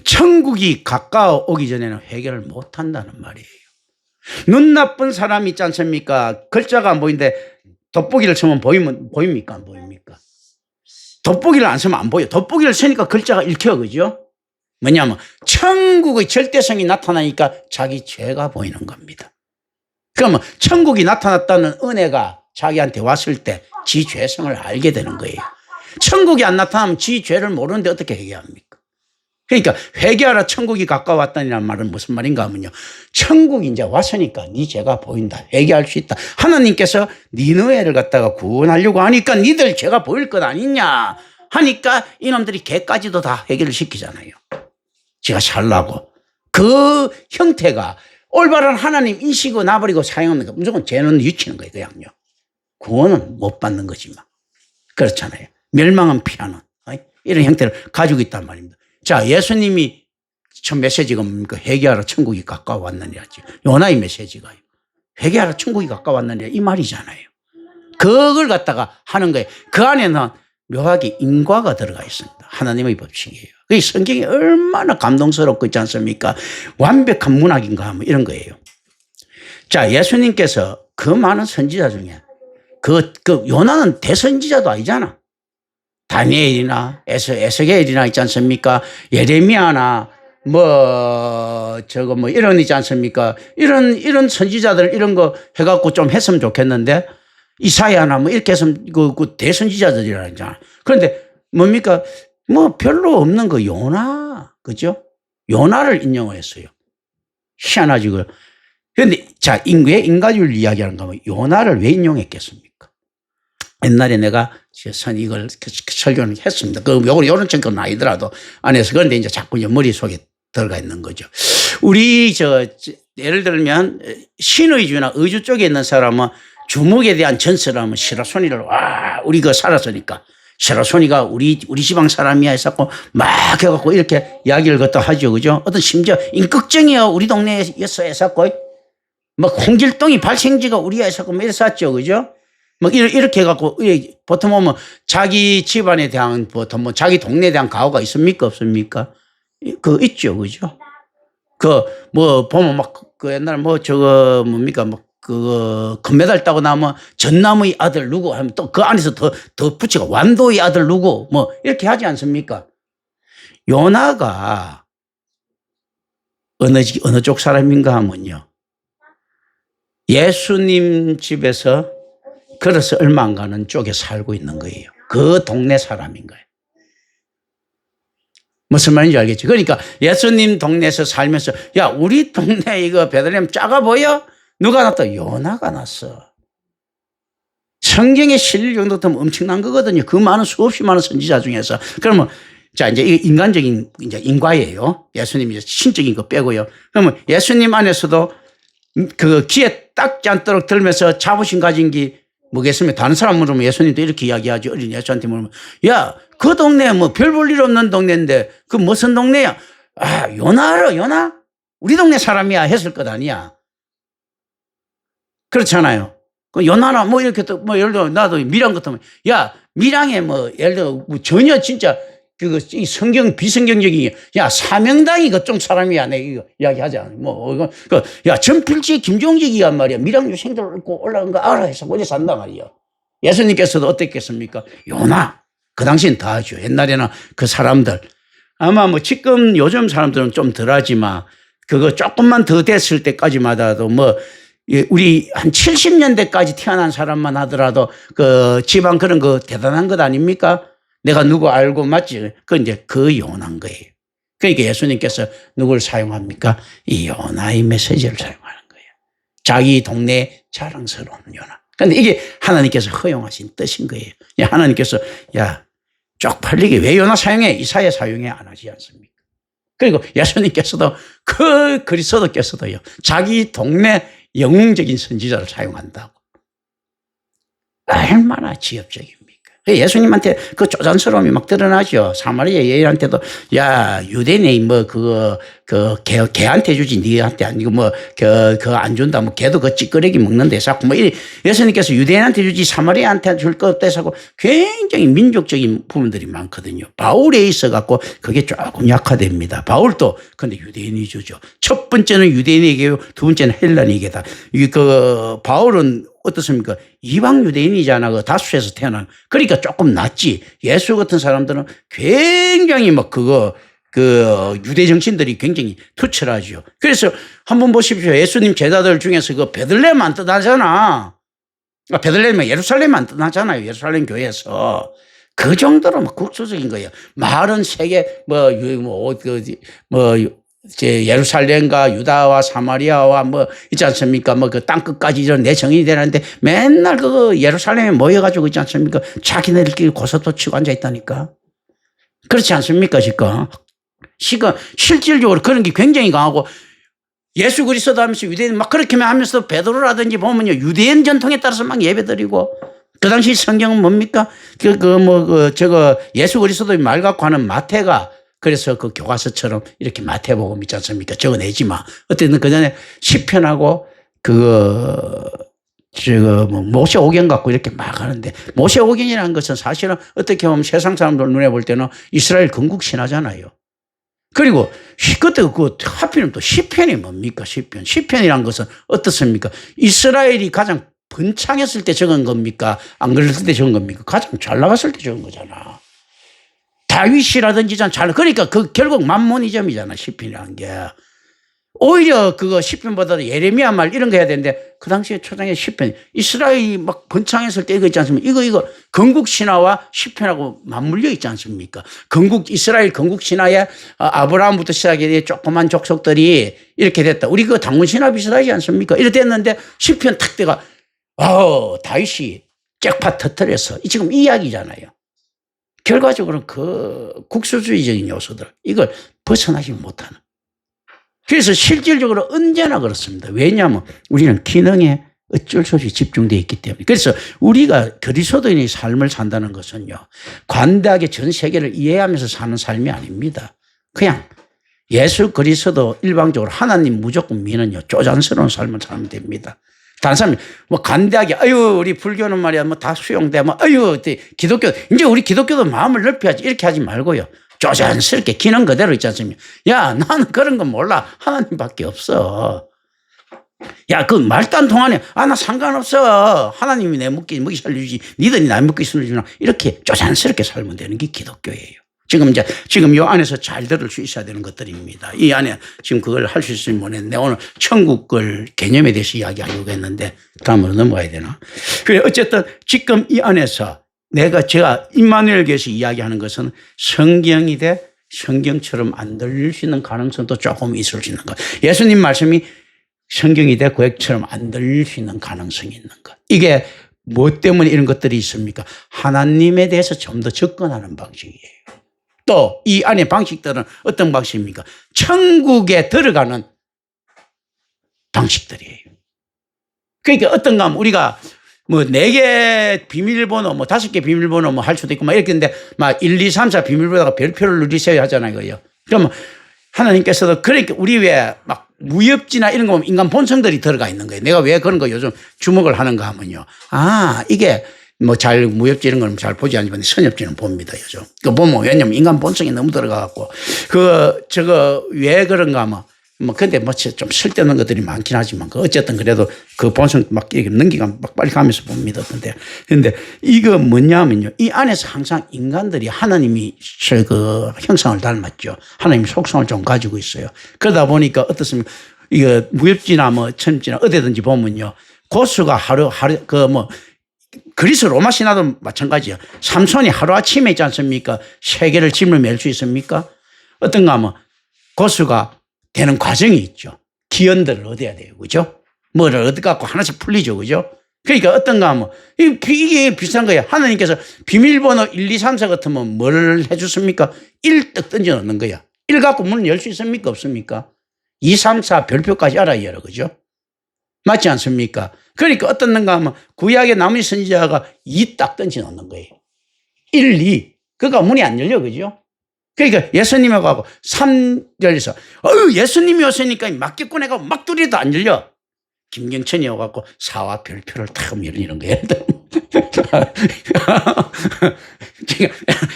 천국이 가까워 오기 전에는 회개를 못 한다는 말이에요. 눈 나쁜 사람이 있지 않습니까? 글자가 안 보이는데 돋보기를 쓰면 보입니까? 안 보입니까? 돋보기를 안 쓰면 안 보여. 돋보기를 쓰니까 글자가 읽혀. 그죠? 뭐냐면 천국의 절대성이 나타나니까 자기 죄가 보이는 겁니다. 그러면 천국이 나타났다는 은혜가 자기한테 왔을 때 지 죄성을 알게 되는 거예요. 천국이 안 나타나면 지 죄를 모르는데 어떻게 회개합니까? 그러니까 회개하라 천국이 가까웠다는 말은 무슨 말인가 하면요. 천국이 이제 왔으니까 네 죄가 보인다. 회개할 수 있다. 하나님께서 니느웨를 갖다가 구원하려고 하니까 니들 죄가 보일 것 아니냐 하니까 이놈들이 개까지도 다 회개를 시키잖아요. 제가 살라고. 그 형태가 올바른 하나님 인식을 놔버리고 사용하면 무조건 죄는 유치는 거예요. 그냥요. 구원은 못 받는 거지만. 그렇잖아요. 멸망은 피하는 이런 형태를 가지고 있단 말입니다. 자, 예수님이 첫 메시지가 뭡니까? 회개하라 천국이 가까워 왔느니라지. 요나의 메시지가요. 회개하라 천국이 가까워 왔느니라 이 말이잖아요. 그걸 갖다가 하는 거예요. 그 안에는 묘하게 인과가 들어가 있습니다. 하나님의 법칙이에요. 그 성경이 얼마나 감동스럽고 있지 않습니까? 완벽한 문학인가 하면 이런 거예요. 자, 예수님께서 그 많은 선지자 중에 그 요나는 대선지자도 아니잖아. 다니엘이나 에스겔이나 있지 않습니까? 예레미야나 이런 있지 않습니까? 이런 선지자들 이런 거 해갖고 좀 했으면 좋겠는데 이사야나 이렇게 했으면 그 대선지자들이라잖아. 그런데 뭡니까? 별로 없는 거 요나. 그죠? 요나를 인용했어요. 희한하지. 그런데 자, 왜 인간을 이야기하는가 하면 요나를 왜 인용했겠습니까? 옛날에 내가 이걸 설교를 했습니다. 요런 정도는 아니더라도 안에서. 그런데 이제 자꾸 머릿속에 들어가 있는 거죠. 우리 예를 들면 신의주나 의주 쪽에 있는 사람은 주목에 대한 전설을 하면 시라소니를 우리 살았으니까 시라소니가 우리 지방 사람이야 해서 막 해갖고 이렇게 이야기를 갖다 하죠. 그죠? 어떤 심지어 인극정이야 우리 동네에서 해갖고 홍길동이 발생지가 우리야 해서 이래서 했죠. 그죠? 이렇게 해갖고, 보통 보면 자기 집안에 대한, 보통 자기 동네에 대한 가오가 있습니까? 없습니까? 있죠. 그죠? 보면 옛날 뭡니까? 금메달 따고 나면 전남의 아들 누구 하면 또 그 안에서 더 붙이고 완도의 아들 누구 이렇게 하지 않습니까? 요나가 어느 쪽 사람인가 하면요. 예수님 집에서 걸어서 얼마 안 가는 쪽에 살고 있는 거예요. 그 동네 사람인 거예요. 무슨 말인지 알겠지? 그러니까 예수님 동네에서 살면서 야, 우리 동네 이거 베들레헴 작아 보여? 누가 났다? 요나가 났어. 성경에 실릴 정도면 엄청난 거거든요. 그 수없이 많은 선지자 중에서. 그러면 자, 이제 이게 인간적인 이제 인과예요. 예수님 이제 신적인 거 빼고요. 그러면 예수님 안에서도 그 귀에 닦지 않도록 들면서 자부심 가진 게 뭐겠습니까? 다른 사람 물으면 예수님도 이렇게 이야기하죠. 어린 예수한테 물으면 야, 그 동네 별 볼 일 없는 동네인데 그 무슨 동네야? 요나 알아? 요나? 우리 동네 사람이야 했을 것 아니야. 그렇잖아요. 그 요나나 이렇게 또 예를 들어 나도 밀양 같으면 야, 밀양에 예를 들어 전혀 진짜 이 성경 비성경적인 야, 사명당이 그쪽 사람이야. 내가 이거 이야기하자. 야, 전필지 김종직이야 말이야. 밀양 유생들 고 올라간 거 알아 해서 어디 산다 말이야. 예수님께서도 어땠겠습니까? 요나. 그 당시엔 다 하죠. 옛날에는 그 사람들. 아마 지금 요즘 사람들은 좀 덜 하지만 그거 조금만 더 됐을 때까지마다도 우리 한 70년대까지 태어난 사람만 하더라도 그 지방 그런 거 대단한 것 아닙니까? 내가 누구 알고 맞지? 이제 그 요나인 거예요. 그러니까 예수님께서 누구를 사용합니까? 이 요나의 메시지를 사용하는 거예요. 자기 동네 자랑스러운 요나. 그런데 이게 하나님께서 허용하신 뜻인 거예요. 하나님께서 야, 쪽팔리게 왜 요나 사용해? 이사야 사용해 안 하지 않습니까? 그리고 예수님께서도 그리스도께서도요. 자기 동네 영웅적인 선지자를 사용한다고. 얼마나 지엽적입니까? 예수님한테 그 쪼잔스러움이 막 드러나죠. 사마리아 여인한테도, 야, 유대인이 뭐, 개한테 주지, 니한테 아니고 뭐, 안 준다. 뭐, 개도 그 찌끄레기 먹는데 자꾸 뭐, 예수님께서 유대인한테 주지 사마리아한테 줄 거 없다 해서 굉장히 민족적인 부분들이 많거든요. 바울에 있어갖고 그게 조금 약화됩니다. 바울도 근데 유대인이 주죠. 첫 번째는 유대인에게요. 두 번째는 헬라인에게다. 바울은 어떻습니까? 이방 유대인이잖아. 그 다수에서 태어난. 그러니까 조금 낫지. 예수 같은 사람들은 굉장히 막 유대 정신들이 굉장히 투철하죠. 그래서 한번 보십시오. 예수님 제자들 중에서 그 베들레헴 안 떠나잖아. 베들레헴은 예루살렘 안 떠나잖아요. 예루살렘 교회에서. 그 정도로 막 국수적인 거예요. 말은 세계, 예루살렘과 유다와 사마리아와 뭐 있지 않습니까? 뭐 그 땅끝까지 내 정인이 되는데 맨날 그 예루살렘에 모여가지고 있지 않습니까? 자기네들끼리 고소도 치고 앉아있다니까. 그렇지 않습니까? 지금 실질적으로 그런 게 굉장히 강하고 예수 그리스도 하면서 유대인 막 그렇게 하면서 베드로라든지 보면요. 유대인 전통에 따라서 막 예배드리고 그 당시 성경은 뭡니까? 예수 그리스도의 말 갖고 하는 마태가 그래서 그 교과서처럼 이렇게 마태복음 있지 않습니까? 적어내지 마. 어쨌든 그 전에 시편하고 모세오경 갖고 이렇게 막 하는데 모세오경이라는 것은 사실은 어떻게 보면 세상 사람들 눈에 볼 때는 이스라엘 건국 신화잖아요. 그리고 그때 하필이면 또 시편이 뭡니까? 시편이라는 것은 어떻습니까? 이스라엘이 가장 번창했을 때 적은 겁니까? 안 그랬을 때 적은 겁니까? 가장 잘 나갔을 때 적은 거잖아. 다윗이라든지 그러니까 결국 만몬이점이잖아. 시편이라는 게. 오히려 그거 시편보다도 예레미야 말 이런 거 해야 되는데 그 당시에 초장에 시편 이스라엘이 막 번창했을 때 이거 있지 않습니까? 이거 건국 신화와 시편하고 맞물려 있지 않습니까? 이스라엘 건국 신화에 아브라함부터 시작해 조그만 족속들이 이렇게 됐다. 우리 그 당군 신화 비슷하지 않습니까? 이렇게 됐는데 시편 탁 때가 다윗이 잭팟 터뜨려서 지금 이 이야기잖아요. 결과적으로는 그 국수주의적인 요소들 이걸 벗어나지 못하는. 그래서 실질적으로 언제나 그렇습니다. 왜냐하면 우리는 기능에 어쩔 수 없이 집중되어 있기 때문에. 그래서 우리가 그리스도인의 삶을 산다는 것은요. 관대하게 전 세계를 이해하면서 사는 삶이 아닙니다. 그냥 예수 그리스도 일방적으로 하나님 무조건 믿는요. 쪼잔스러운 삶을 살면 됩니다. 다른 사람이 뭐 관대하게 우리 불교는 말이야 뭐 다 수용돼 기독교 이제 우리 기독교도 마음을 넓혀야지 이렇게 하지 말고요. 쪼잔스럽게 기능 그대로 있지 않습니까? 야, 나는 그런 건 몰라. 하나님밖에 없어. 야, 그 말도 안 통하네. 나 상관없어. 하나님이 내 먹기 살려주지. 니들이 나 먹기 살려주나. 이렇게 쪼잔스럽게 살면 되는 게 기독교예요. 지금 이 안에서 잘 들을 수 있어야 되는 것들입니다. 이 안에 지금 그걸 할 수 있으면 모르겠는데 오늘 천국을 개념에 대해서 이야기하려고 했는데 다음으로 넘어가야 되나? 그래, 어쨌든 지금 이 안에서 제가 임마누엘 교회에서 이야기하는 것은 성경이 성경처럼 안 들릴 수 있는 가능성도 조금 있을 수 있는 것. 예수님 말씀이 성경이 구약처럼 안 들릴 수 있는 가능성이 있는 것. 이게 뭐 때문에 이런 것들이 있습니까? 하나님에 대해서 좀 더 접근하는 방식이에요. 또 이 안에 방식들은 어떤 방식입니까? 천국에 들어가는 방식들이에요. 그러니까 어떤가 하면 우리가 뭐 4개 비밀번호, 5개 비밀번호 할 수도 있고 이렇게 했는데 1, 2, 3, 4 비밀번호가 별표를 누리세요 하잖아요. 그요. 그러면 하나님께서도 그러니까 우리 왜 막 무협지나 이런 거 보면 인간 본성들이 들어가 있는 거예요. 내가 왜 그런 거 요즘 주목을 하는가 하면요. 이게 무협지 이런 건 잘 보지 않지만 선협지는 봅니다, 요즘. 보면 왜냐면 인간 본성이 너무 들어가갖고 왜 그런가 하면 근데 좀 쓸데없는 것들이 많긴 하지만 어쨌든 그래도 그 본성 막 이렇게 넘기가 막 빨리 가면서 봅니다. 근데 이거 뭐냐면요. 이 안에서 항상 인간들이 하나님이 형상을 닮았죠. 하나님 속성을 좀 가지고 있어요. 그러다 보니까 어떻습니까? 이거 무협지나 천지나 어디든지 보면요. 고수가 그리스 로마 신화도 마찬가지예요. 삼손이 하루아침에 있지 않습니까? 세계를 짐을 맬 수 있습니까? 어떤가 하면 고수가 되는 과정이 있죠. 기원들을 얻어야 돼요. 그죠? 뭐를 얻어갖고 하나씩 풀리죠. 그죠? 그러니까 어떤가 하면 이게 비슷한 거예요. 하나님께서 비밀번호 1, 2, 3, 4 같으면 뭘 해줬습니까? 1떡 던져 넣는 거야. 1 갖고 문을 열 수 있습니까? 없습니까? 2, 3, 4 별표까지 알아야 열어. 그죠? 맞지 않습니까? 그러니까 어떻는가 하면 구약의 나머지 선지자가 2 딱 던져 넣는 거예요. 1, 2. 그러니까 문이 안 열려, 그죠? 그러니까 예수님하고 3 열려서, 예수님이 오시니까 막겠고 내가 막 뚫어도 안 열려. 김경천이 와갖고 4와 별표를 탁 열리는 거예요.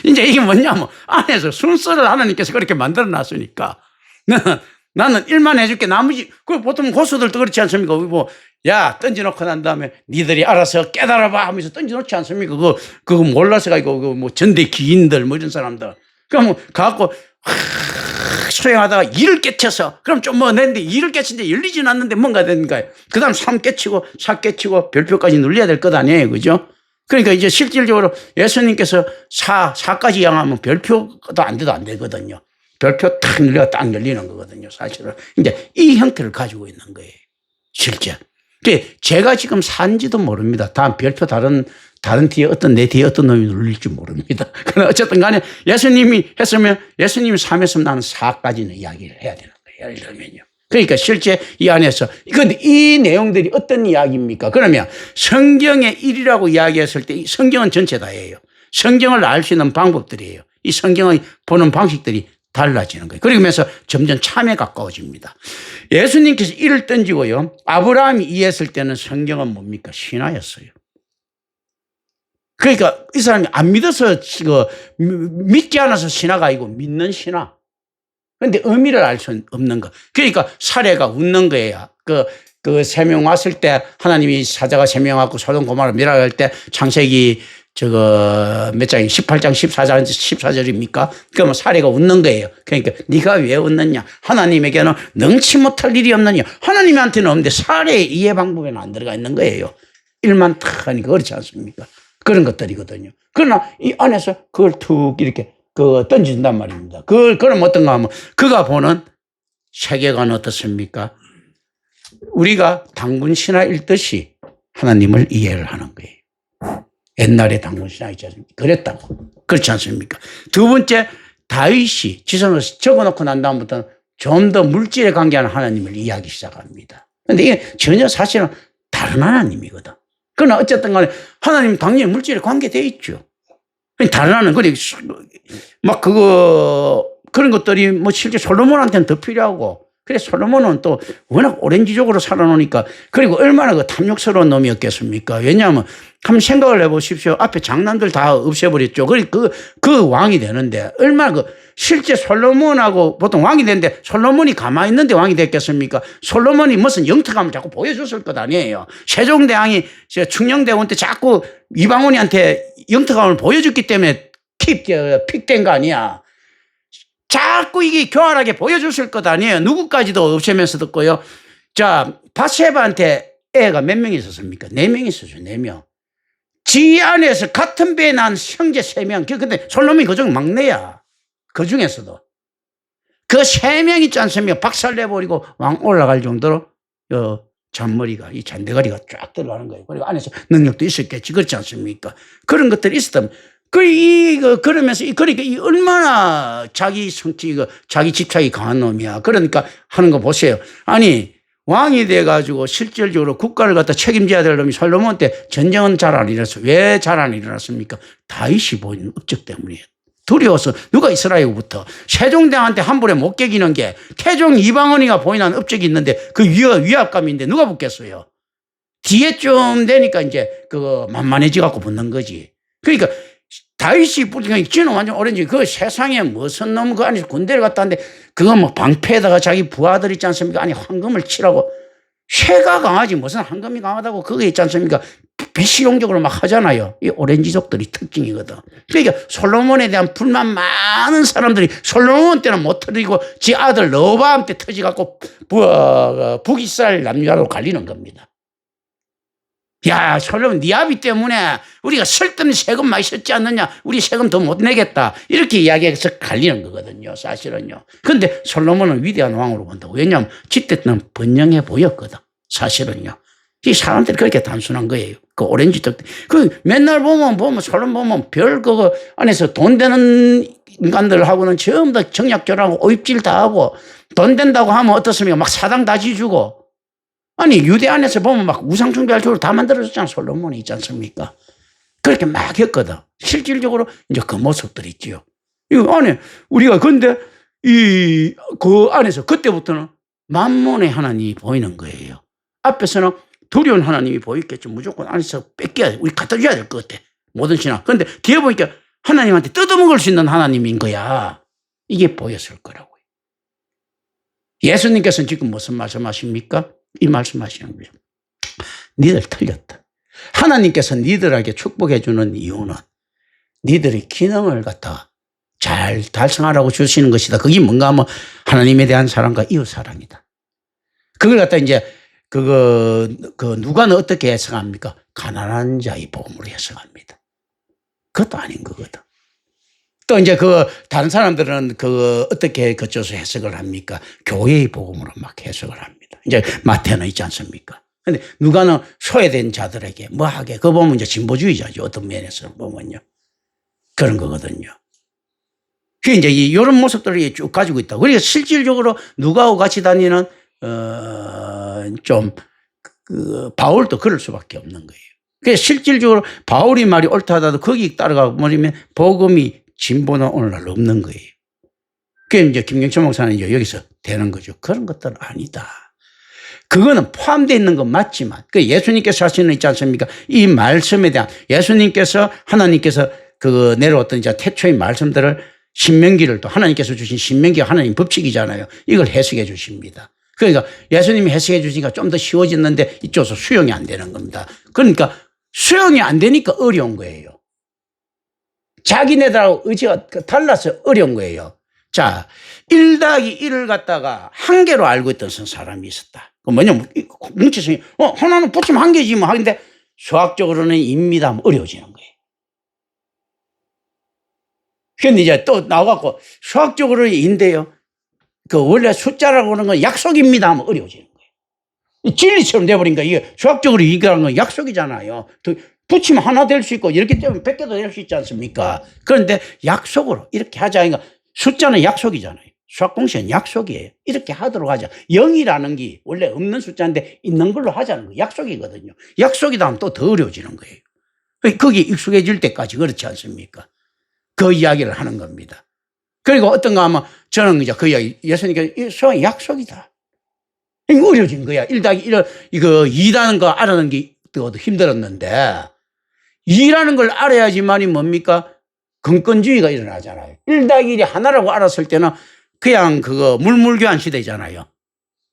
이제 이게 뭐냐면 안에서 순서를 하나님께서 그렇게 만들어 놨으니까 나는 일만 해줄게. 나머지, 그 보통 고수들도 그렇지 않습니까? 뭐, 야, 던져놓고 난 다음에 니들이 알아서 깨달아봐 하면서 던져놓지 않습니까? 그거 몰라서 가지고, 뭐, 전대 기인들, 뭐 이런 사람들. 그럼 뭐, 가갖고, 수행하다가 이를 깨쳐서, 그럼 좀 뭐 냈는데 이를 깨치는데 열리진 않는데 뭔가 되는가요? 그 다음 3 깨치고, 4 깨치고, 별표까지 눌려야 될 것 아니에요. 그죠? 그러니까 이제 실질적으로 예수님께서 4까지 향하면 별표도 안 돼도 안 되거든요. 별표 탁 눌려 딱 열리는 거거든요. 사실은. 이제 이 형태를 가지고 있는 거예요. 실제. 제가 지금 산지도 모릅니다. 다음 별표 다른 뒤에 내 뒤에 어떤 놈이 눌릴지 모릅니다. 그러나 어쨌든 간에 예수님이 했으면, 예수님이 3했으면 나는 4까지는 이야기를 해야 되는 거예요. 예를 들면요. 그러니까 실제 이 안에서, 근데 이 내용들이 어떤 이야기입니까? 그러면 성경의 1이라고 이야기했을 때 성경은 전체 다예요. 성경을 알 수 있는 방법들이에요. 이 성경의 보는 방식들이 달라지는 거예요. 그러면서 점점 참에 가까워집니다. 예수님께서 1을 던지고요. 아브라함이 2 했을 때는 성경은 뭡니까? 신화였어요. 그러니까 이 사람이 안 믿어서, 믿지 않아서 신화가 아니고 믿는 신화. 그런데 의미를 알 수 없는 거. 그러니까 사례가 웃는 거예요. 그 3명 왔을 때 하나님이 사자가 3명 왔고 소돔 고모라를 멸할 때 창세기 몇 장이 18장 14절입니까? 그러면 사례가 웃는 거예요. 그러니까 네가 왜 웃느냐? 하나님에게는 능치 못할 일이 없느냐? 하나님한테는 없는데 사례의 이해 방법에는 안 들어가 있는 거예요. 일만 탁 하니까 그렇지 않습니까? 그런 것들이거든요. 그러나 이 안에서 그걸 툭 이렇게 던진단 말입니다. 그럼 어떤가 하면 그가 보는 세계관은 어떻습니까? 우리가 당군 신화 읽듯이 하나님을 이해를 하는 거예요. 옛날에 당군 신화 있지 않습니까? 그랬다고. 그렇지 않습니까? 두 번째, 다윗이 지성을 적어놓고 난 다음부터는 좀 더 물질에 관계하는 하나님을 이해하기 시작합니다. 그런데 이게 전혀 사실은 다른 하나님이거든. 그러나 어쨌든 간에 하나님 당연히 물질에 관계되어 있죠. 다른 하나님, 그런 것들이 뭐 실제 솔로몬한테는 더 필요하고, 그래 솔로몬은 또 워낙 오렌지족으로 살아놓으니까, 그리고 얼마나 그 탐욕스러운 놈이었겠습니까? 왜냐하면 한번 생각을 해보십시오. 앞에 장난들 다 없애버렸죠. 그 왕이 되는데 얼마나 실제 솔로몬하고 보통 왕이 되는데 솔로몬이 가만히 있는데 왕이 됐겠습니까? 솔로몬이 무슨 영특함을 자꾸 보여줬을 것 아니에요. 세종대왕이 충녕대원 때 자꾸 이방원이한테 영특함을 보여줬기 때문에 픽된 거 아니야. 자꾸 이게 교활하게 보여줬을 것 아니에요. 누구까지도 없애면서 듣고요. 자, 밧세바한테 애가 몇 명 있었습니까? 4명 있었죠. 4명. 지 안에서 같은 배에 난 형제 3명. 근데 솔로몬이 그중 막내야. 그 중에서도. 그 3명 있지 않습니까? 박살내버리고 왕 올라갈 정도로 잔머리가, 이 잔대가리가 쫙 들어가는 거예요. 그리고 안에서 능력도 있었겠지. 그렇지 않습니까? 그런 것들이 있었다면. 그러면서, 그러니까 이 얼마나 자기 성취, 자기 집착이 강한 놈이야. 그러니까 하는 거 보세요. 아니, 왕이 돼가지고 실질적으로 국가를 갖다 책임져야 될 놈이 솔로몬 때 전쟁은 잘 안 일어났어. 왜 잘 안 일어났습니까? 다윗이 보이는 업적 때문이에요. 두려워서 누가 이스라엘부터 세종대왕한테 한 번에 못 깨기는 게 태종 이방원이가 보이는 업적이 있는데 그 위압감인데 누가 붙겠어요? 뒤에 좀 되니까 이제 만만해지 갖고 붙는 거지. 그러니까 다윗이 뿌리니까 쥐는 완전 오렌지. 세상에 무슨 놈 안에서 군대를 갔다 왔는데 그거 뭐 방패에다가 자기 부하들 있지 않습니까? 아니 황금을 치라고. 쇠가 강하지 무슨 황금이 강하다고 그거 있지 않습니까? 비실용적으로 막 하잖아요. 이 오렌지족들이 특징이거든. 그러니까 솔로몬에 대한 불만 많은 사람들이 솔로몬 때는 못 터지고 지 아들 러브암 때 터지갖고 북이스라엘 남자로 갈리는 겁니다. 야, 솔로몬 네 아비 때문에 우리가 쓸데없는 세금 많이 썼지 않느냐? 우리 세금 더 못 내겠다. 이렇게 이야기해서 갈리는 거거든요. 사실은요. 그런데 솔로몬은 위대한 왕으로 본다고. 왜냐하면 지때는 번영해 보였거든. 사실은요. 이 사람들이 그렇게 단순한 거예요. 그 오렌지 떡. 맨날 보면 솔로몬 별 그거 안에서 돈 되는 인간들하고는 전부 다 정약결하고 오입질 다 하고 돈 된다고 하면 어떻습니까? 막 사당 다 지주고. 아니, 유대 안에서 보면 막 우상숭배할 쪽으로 다 만들어줬잖아. 솔로몬이 있지 않습니까? 그렇게 막 했거든. 실질적으로 이제 그 모습들이 있지요. 이거 안에 우리가 근데 그 안에서 그때부터는 만몬의 하나님이 보이는 거예요. 앞에서는 두려운 하나님이 보였겠죠. 무조건 안에서 뺏겨야 돼. 우리 갖다 줘야 될 것 같아. 모든 신앙. 그런데 뒤에 보니까 하나님한테 뜯어먹을 수 있는 하나님인 거야. 이게 보였을 거라고요. 예수님께서는 지금 무슨 말씀하십니까? 이 말씀하시는 거예요. 니들 틀렸다. 하나님께서 니들에게 축복해 주는 이유는 니들의 기능을 갖다가 잘 달성하라고 주시는 것이다. 그게 뭔가 하면 하나님에 대한 사랑과 이웃 사랑이다. 그걸 갖다 이제 누가는 어떻게 해석합니까? 가난한 자의 복음으로 해석합니다. 그것도 아닌 거거든. 또 이제 다른 사람들은 어떻게 그쪽에서 해석을 합니까? 교회의 복음으로 막 해석을 합니다. 이제 마태는 있지 않습니까? 근데 누가는 소외된 자들에게 뭐 하게? 그거 보면 이제 진보주의자죠. 어떤 면에서 보면요. 그런 거거든요. 그 이제 이런 모습들을 쭉 가지고 있다. 그러니까 실질적으로 누가하고 같이 다니는, 바울도 그럴 수밖에 없는 거예요. 그래서 실질적으로 바울이 말이 옳다 하더라도 거기 따라가 버리면 복음이 진보는 오늘날 없는 거예요. 그게 이제 김경철 목사는 이제 여기서 되는 거죠. 그런 것들은 아니다. 그거는 포함되어 있는 건 맞지만, 예수님께서 하시는 있지 않습니까? 이 말씀에 대한, 예수님께서, 하나님께서 내려왔던 이제 태초의 말씀들을 신명기를 또 하나님께서 주신 신명기가 하나님 법칙이잖아요. 이걸 해석해 주십니다. 그러니까 예수님이 해석해 주시니까 좀 더 쉬워졌는데 이쪽에서 수용이 안 되는 겁니다. 그러니까 수용이 안 되니까 어려운 거예요. 자기네들하고 의지가 달라서 어려운 거예요. 자, 1+1을 갖다가 한 개로 알고 있던 사람이 있었다. 뭐냐면, 뭉치성이, 하나는 붙이면 한 개지 뭐 하는데 수학적으로는 입니다 하면 어려워지는 거예요. 근데 이제 또 나와갖고 수학적으로는 인데요. 원래 숫자라고 하는 건 약속입니다 하면 어려워지는 거예요. 진리처럼 돼버리니까 이게 수학적으로 얘기하는 건 약속이잖아요. 붙이면 하나 될 수 있고 이렇게 되면 100개도 될 수 있지 않습니까? 그런데 약속으로 이렇게 하자. 그러니까 숫자는 약속이잖아요. 수학 공식은 약속이에요. 이렇게 하도록 하자. 0이라는 게 원래 없는 숫자인데 있는 걸로 하자는 거 약속이거든요. 약속이다 하면 또 더 어려워지는 거예요. 거기 익숙해질 때까지 그렇지 않습니까? 그 이야기를 하는 겁니다. 그리고 어떤가 하면 저는 이제 그 이야기, 예수님께서 수학이 약속이다. 어려워진 거야. 1+1을, 2라는 거 알아는 게 더 힘들었는데, 2라는 걸 알아야지만이 뭡니까? 근권주의가 일어나잖아요. 1+1이 하나라고 알았을 때는 그냥 물물교환 시대잖아요.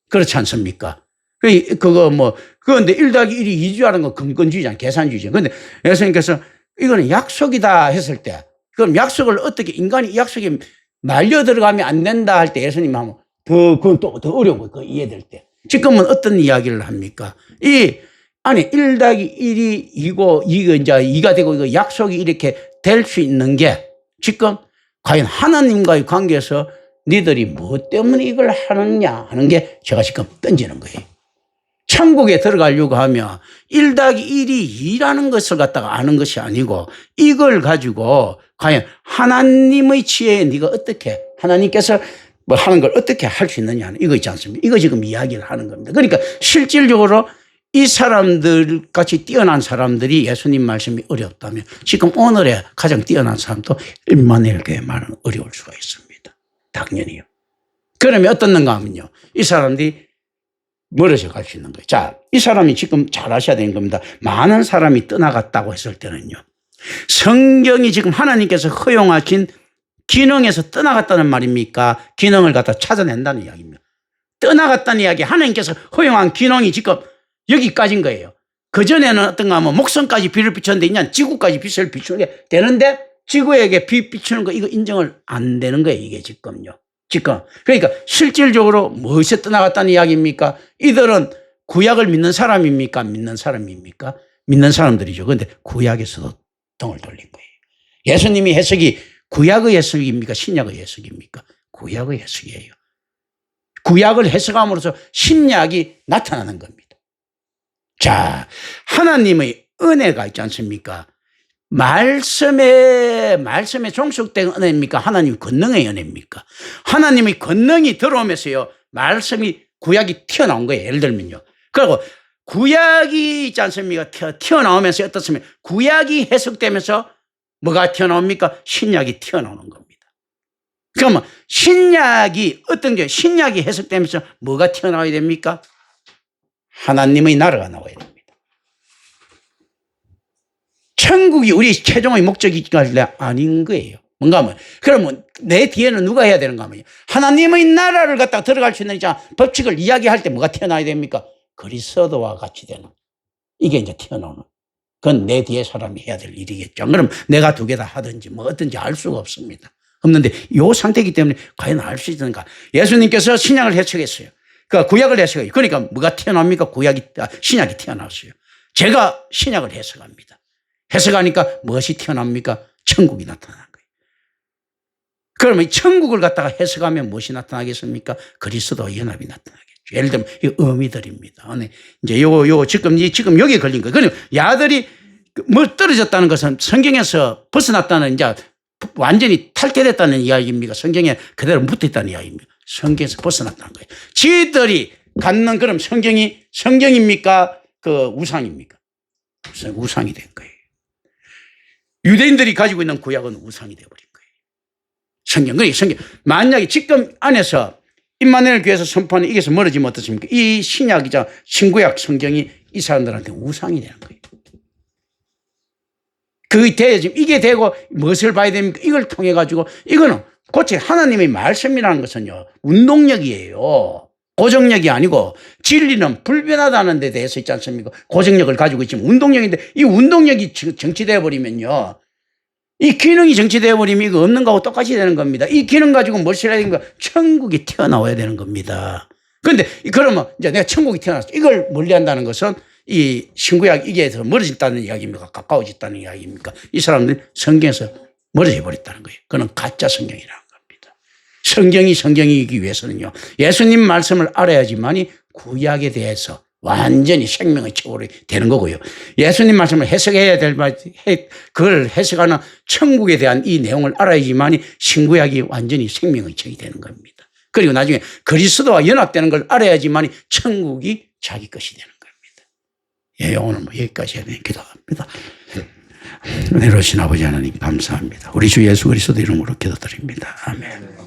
그렇지 않습니까? 그런데 1+1이 2주라는 건 근권주의잖아요. 계산주의죠. 그런데 예수님께서 이거는 약속이다 했을 때, 그럼 약속을 어떻게, 인간이 약속에 말려 들어가면 안 된다 할 때 예수님 하면 그건 또 더 어려운 거예요. 그거 이해될 때. 지금은 어떤 이야기를 합니까? 아니, 1+1이 2고, 이제 2가 되고, 이거 약속이 이렇게 될 수 있는 게 지금 과연 하나님과의 관계에서 니들이 뭐 때문에 이걸 하느냐 하는 게 제가 지금 던지는 거예요. 천국에 들어가려고 하면 1+1이 2라는 것을 갖다가 아는 것이 아니고 이걸 가지고 과연 하나님의 지혜에 네가 어떻게 하나님께서 뭐 하는 걸 어떻게 할 수 있느냐 이거 있지 않습니까? 이거 지금 이야기를 하는 겁니다. 그러니까 실질적으로 이 사람들 같이 뛰어난 사람들이 예수님 말씀이 어렵다면 지금 오늘의 가장 뛰어난 사람도 임마누엘 교회 말은 어려울 수가 있습니다. 당연히요. 그러면 어떻는가 하면요. 이 사람들이 멀어져 갈 수 있는 거예요. 자, 이 사람이 지금 잘 아셔야 되는 겁니다. 많은 사람이 떠나갔다고 했을 때는요. 성경이 지금 하나님께서 허용하신 기능에서 떠나갔다는 말입니까? 기능을 갖다 찾아낸다는 이야기입니다. 떠나갔다는 이야기, 하나님께서 허용한 기능이 지금 여기까지인 거예요. 그전에는 어떤가 하면 목성까지 빛을 비추는데 이제 지구까지 빛을 비추는 게 되는데 지구에게 빛 비추는 거 이거 인정을 안 되는 거예요. 이게 지금요. 지금. 그러니까 실질적으로 무엇에 떠나갔다는 이야기입니까? 이들은 구약을 믿는 사람입니까? 믿는 사람입니까? 믿는 사람들이죠. 그런데 구약에서도 등을 돌린 거예요. 예수님이 해석이 구약의 해석입니까? 신약의 해석입니까? 구약의 해석이에요. 구약을 해석함으로써 신약이 나타나는 겁니다. 자, 하나님의 은혜가 있지 않습니까? 말씀에 종속된 은혜입니까? 하나님 권능의 은혜입니까? 하나님의 권능이 들어오면서요, 말씀이 구약이 튀어나온 거예요. 예를 들면요. 그리고 구약이 있지 않습니까? 튀어나오면서 어떻습니까? 구약이 해석되면서 뭐가 튀어나옵니까? 신약이 튀어나오는 겁니다. 그러면 신약이 어떤 게 신약이 해석되면서 뭐가 튀어나와야 됩니까? 하나님의 나라가 나와야 됩니다. 천국이 우리 최종의 목적이가 아닌 거예요. 뭔가 하면 그러면 내 뒤에는 누가 해야 되는가 하면 하나님의 나라를 갖다가 들어갈 수 있는 법칙을 이야기할 때 뭐가 튀어나와야 됩니까? 그리스도와 같이 되는 이게 이제 튀어나오는 그건 내 뒤에 사람이 해야 될 일이겠죠. 그럼 내가 두 개 다 하든지 뭐 어떤지 알 수가 없습니다. 없는데 이 상태이기 때문에 과연 알 수 있는가? 예수님께서 신약을 해석했어요. 그러니까 구약을 해석해요. 그러니까 뭐가 튀어나옵니까? 신약이 튀어나왔어요. 제가 신약을 해석합니다. 해석하니까 무엇이 튀어나옵니까? 천국이 나타나는 거예요. 그러면 천국을 갖다가 해석하면 무엇이 나타나겠습니까? 그리스도와 연합이 나타나겠죠. 예를 들면 이 어미들입니다. 이제 지금 여기에 걸린 거예요. 그럼 야들이 뭐 떨어졌다는 것은 성경에서 벗어났다는 이제 완전히 탈퇴됐다는 이야기입니까? 성경에 그대로 묻혀있다는 이야기입니까? 성경에서 벗어났다는 거예요. 지들이 갖는 그럼 성경입니까? 그 우상입니까? 우상이 된 거예요. 유대인들이 가지고 있는 구약은 우상이 되어버린 거예요. 성경. 만약에 지금 안에서 임마누엘 교회에서 선포하는 이게서 멀어지면 어떻습니까? 이 신약이자 신구약 성경이 이 사람들한테 우상이 되는 거예요. 이게 되고 무엇을 봐야 됩니까? 이걸 통해 가지고 이거는 고체 하나님의 말씀이라는 것은요 운동력이에요. 고정력이 아니고 진리는 불변하다는 데 대해서 있지 않습니까? 고정력을 가지고 있지만 운동력인데 이 운동력이 정치되어 버리면요. 이 기능이 정치되어 버리면 이거 없는 거하고 똑같이 되는 겁니다. 이 기능 가지고 뭘 해야 되는 거야? 천국이 튀어나와야 되는 겁니다. 그런데 그러면 이제 내가 천국이 튀어나왔어. 이걸 멀리한다는 것은 이 신구약 이게 더 멀어졌다는 이야기입니까? 가까워졌다는 이야기입니까? 이 사람들이 성경에서 멀어져 버렸다는 거예요. 그건 가짜 성경이라는 겁니다. 성경이기 위해서는요. 예수님 말씀을 알아야지만이 구약에 대해서 완전히 생명의 책으로 되는 거고요. 예수님 말씀을 해석해야 그걸 해석하는 천국에 대한 이 내용을 알아야지만이 신구약이 완전히 생명의 책이 되는 겁니다. 그리고 나중에 그리스도와 연합되는 걸 알아야지만이 천국이 자기 것이 되는 겁니다. 예, 오늘 뭐 여기까지 해야 기도합니다. 은혜로우신 아버지 하나님 감사합니다. 우리 주 예수 그리스도 이름으로 기도드립니다. 아멘.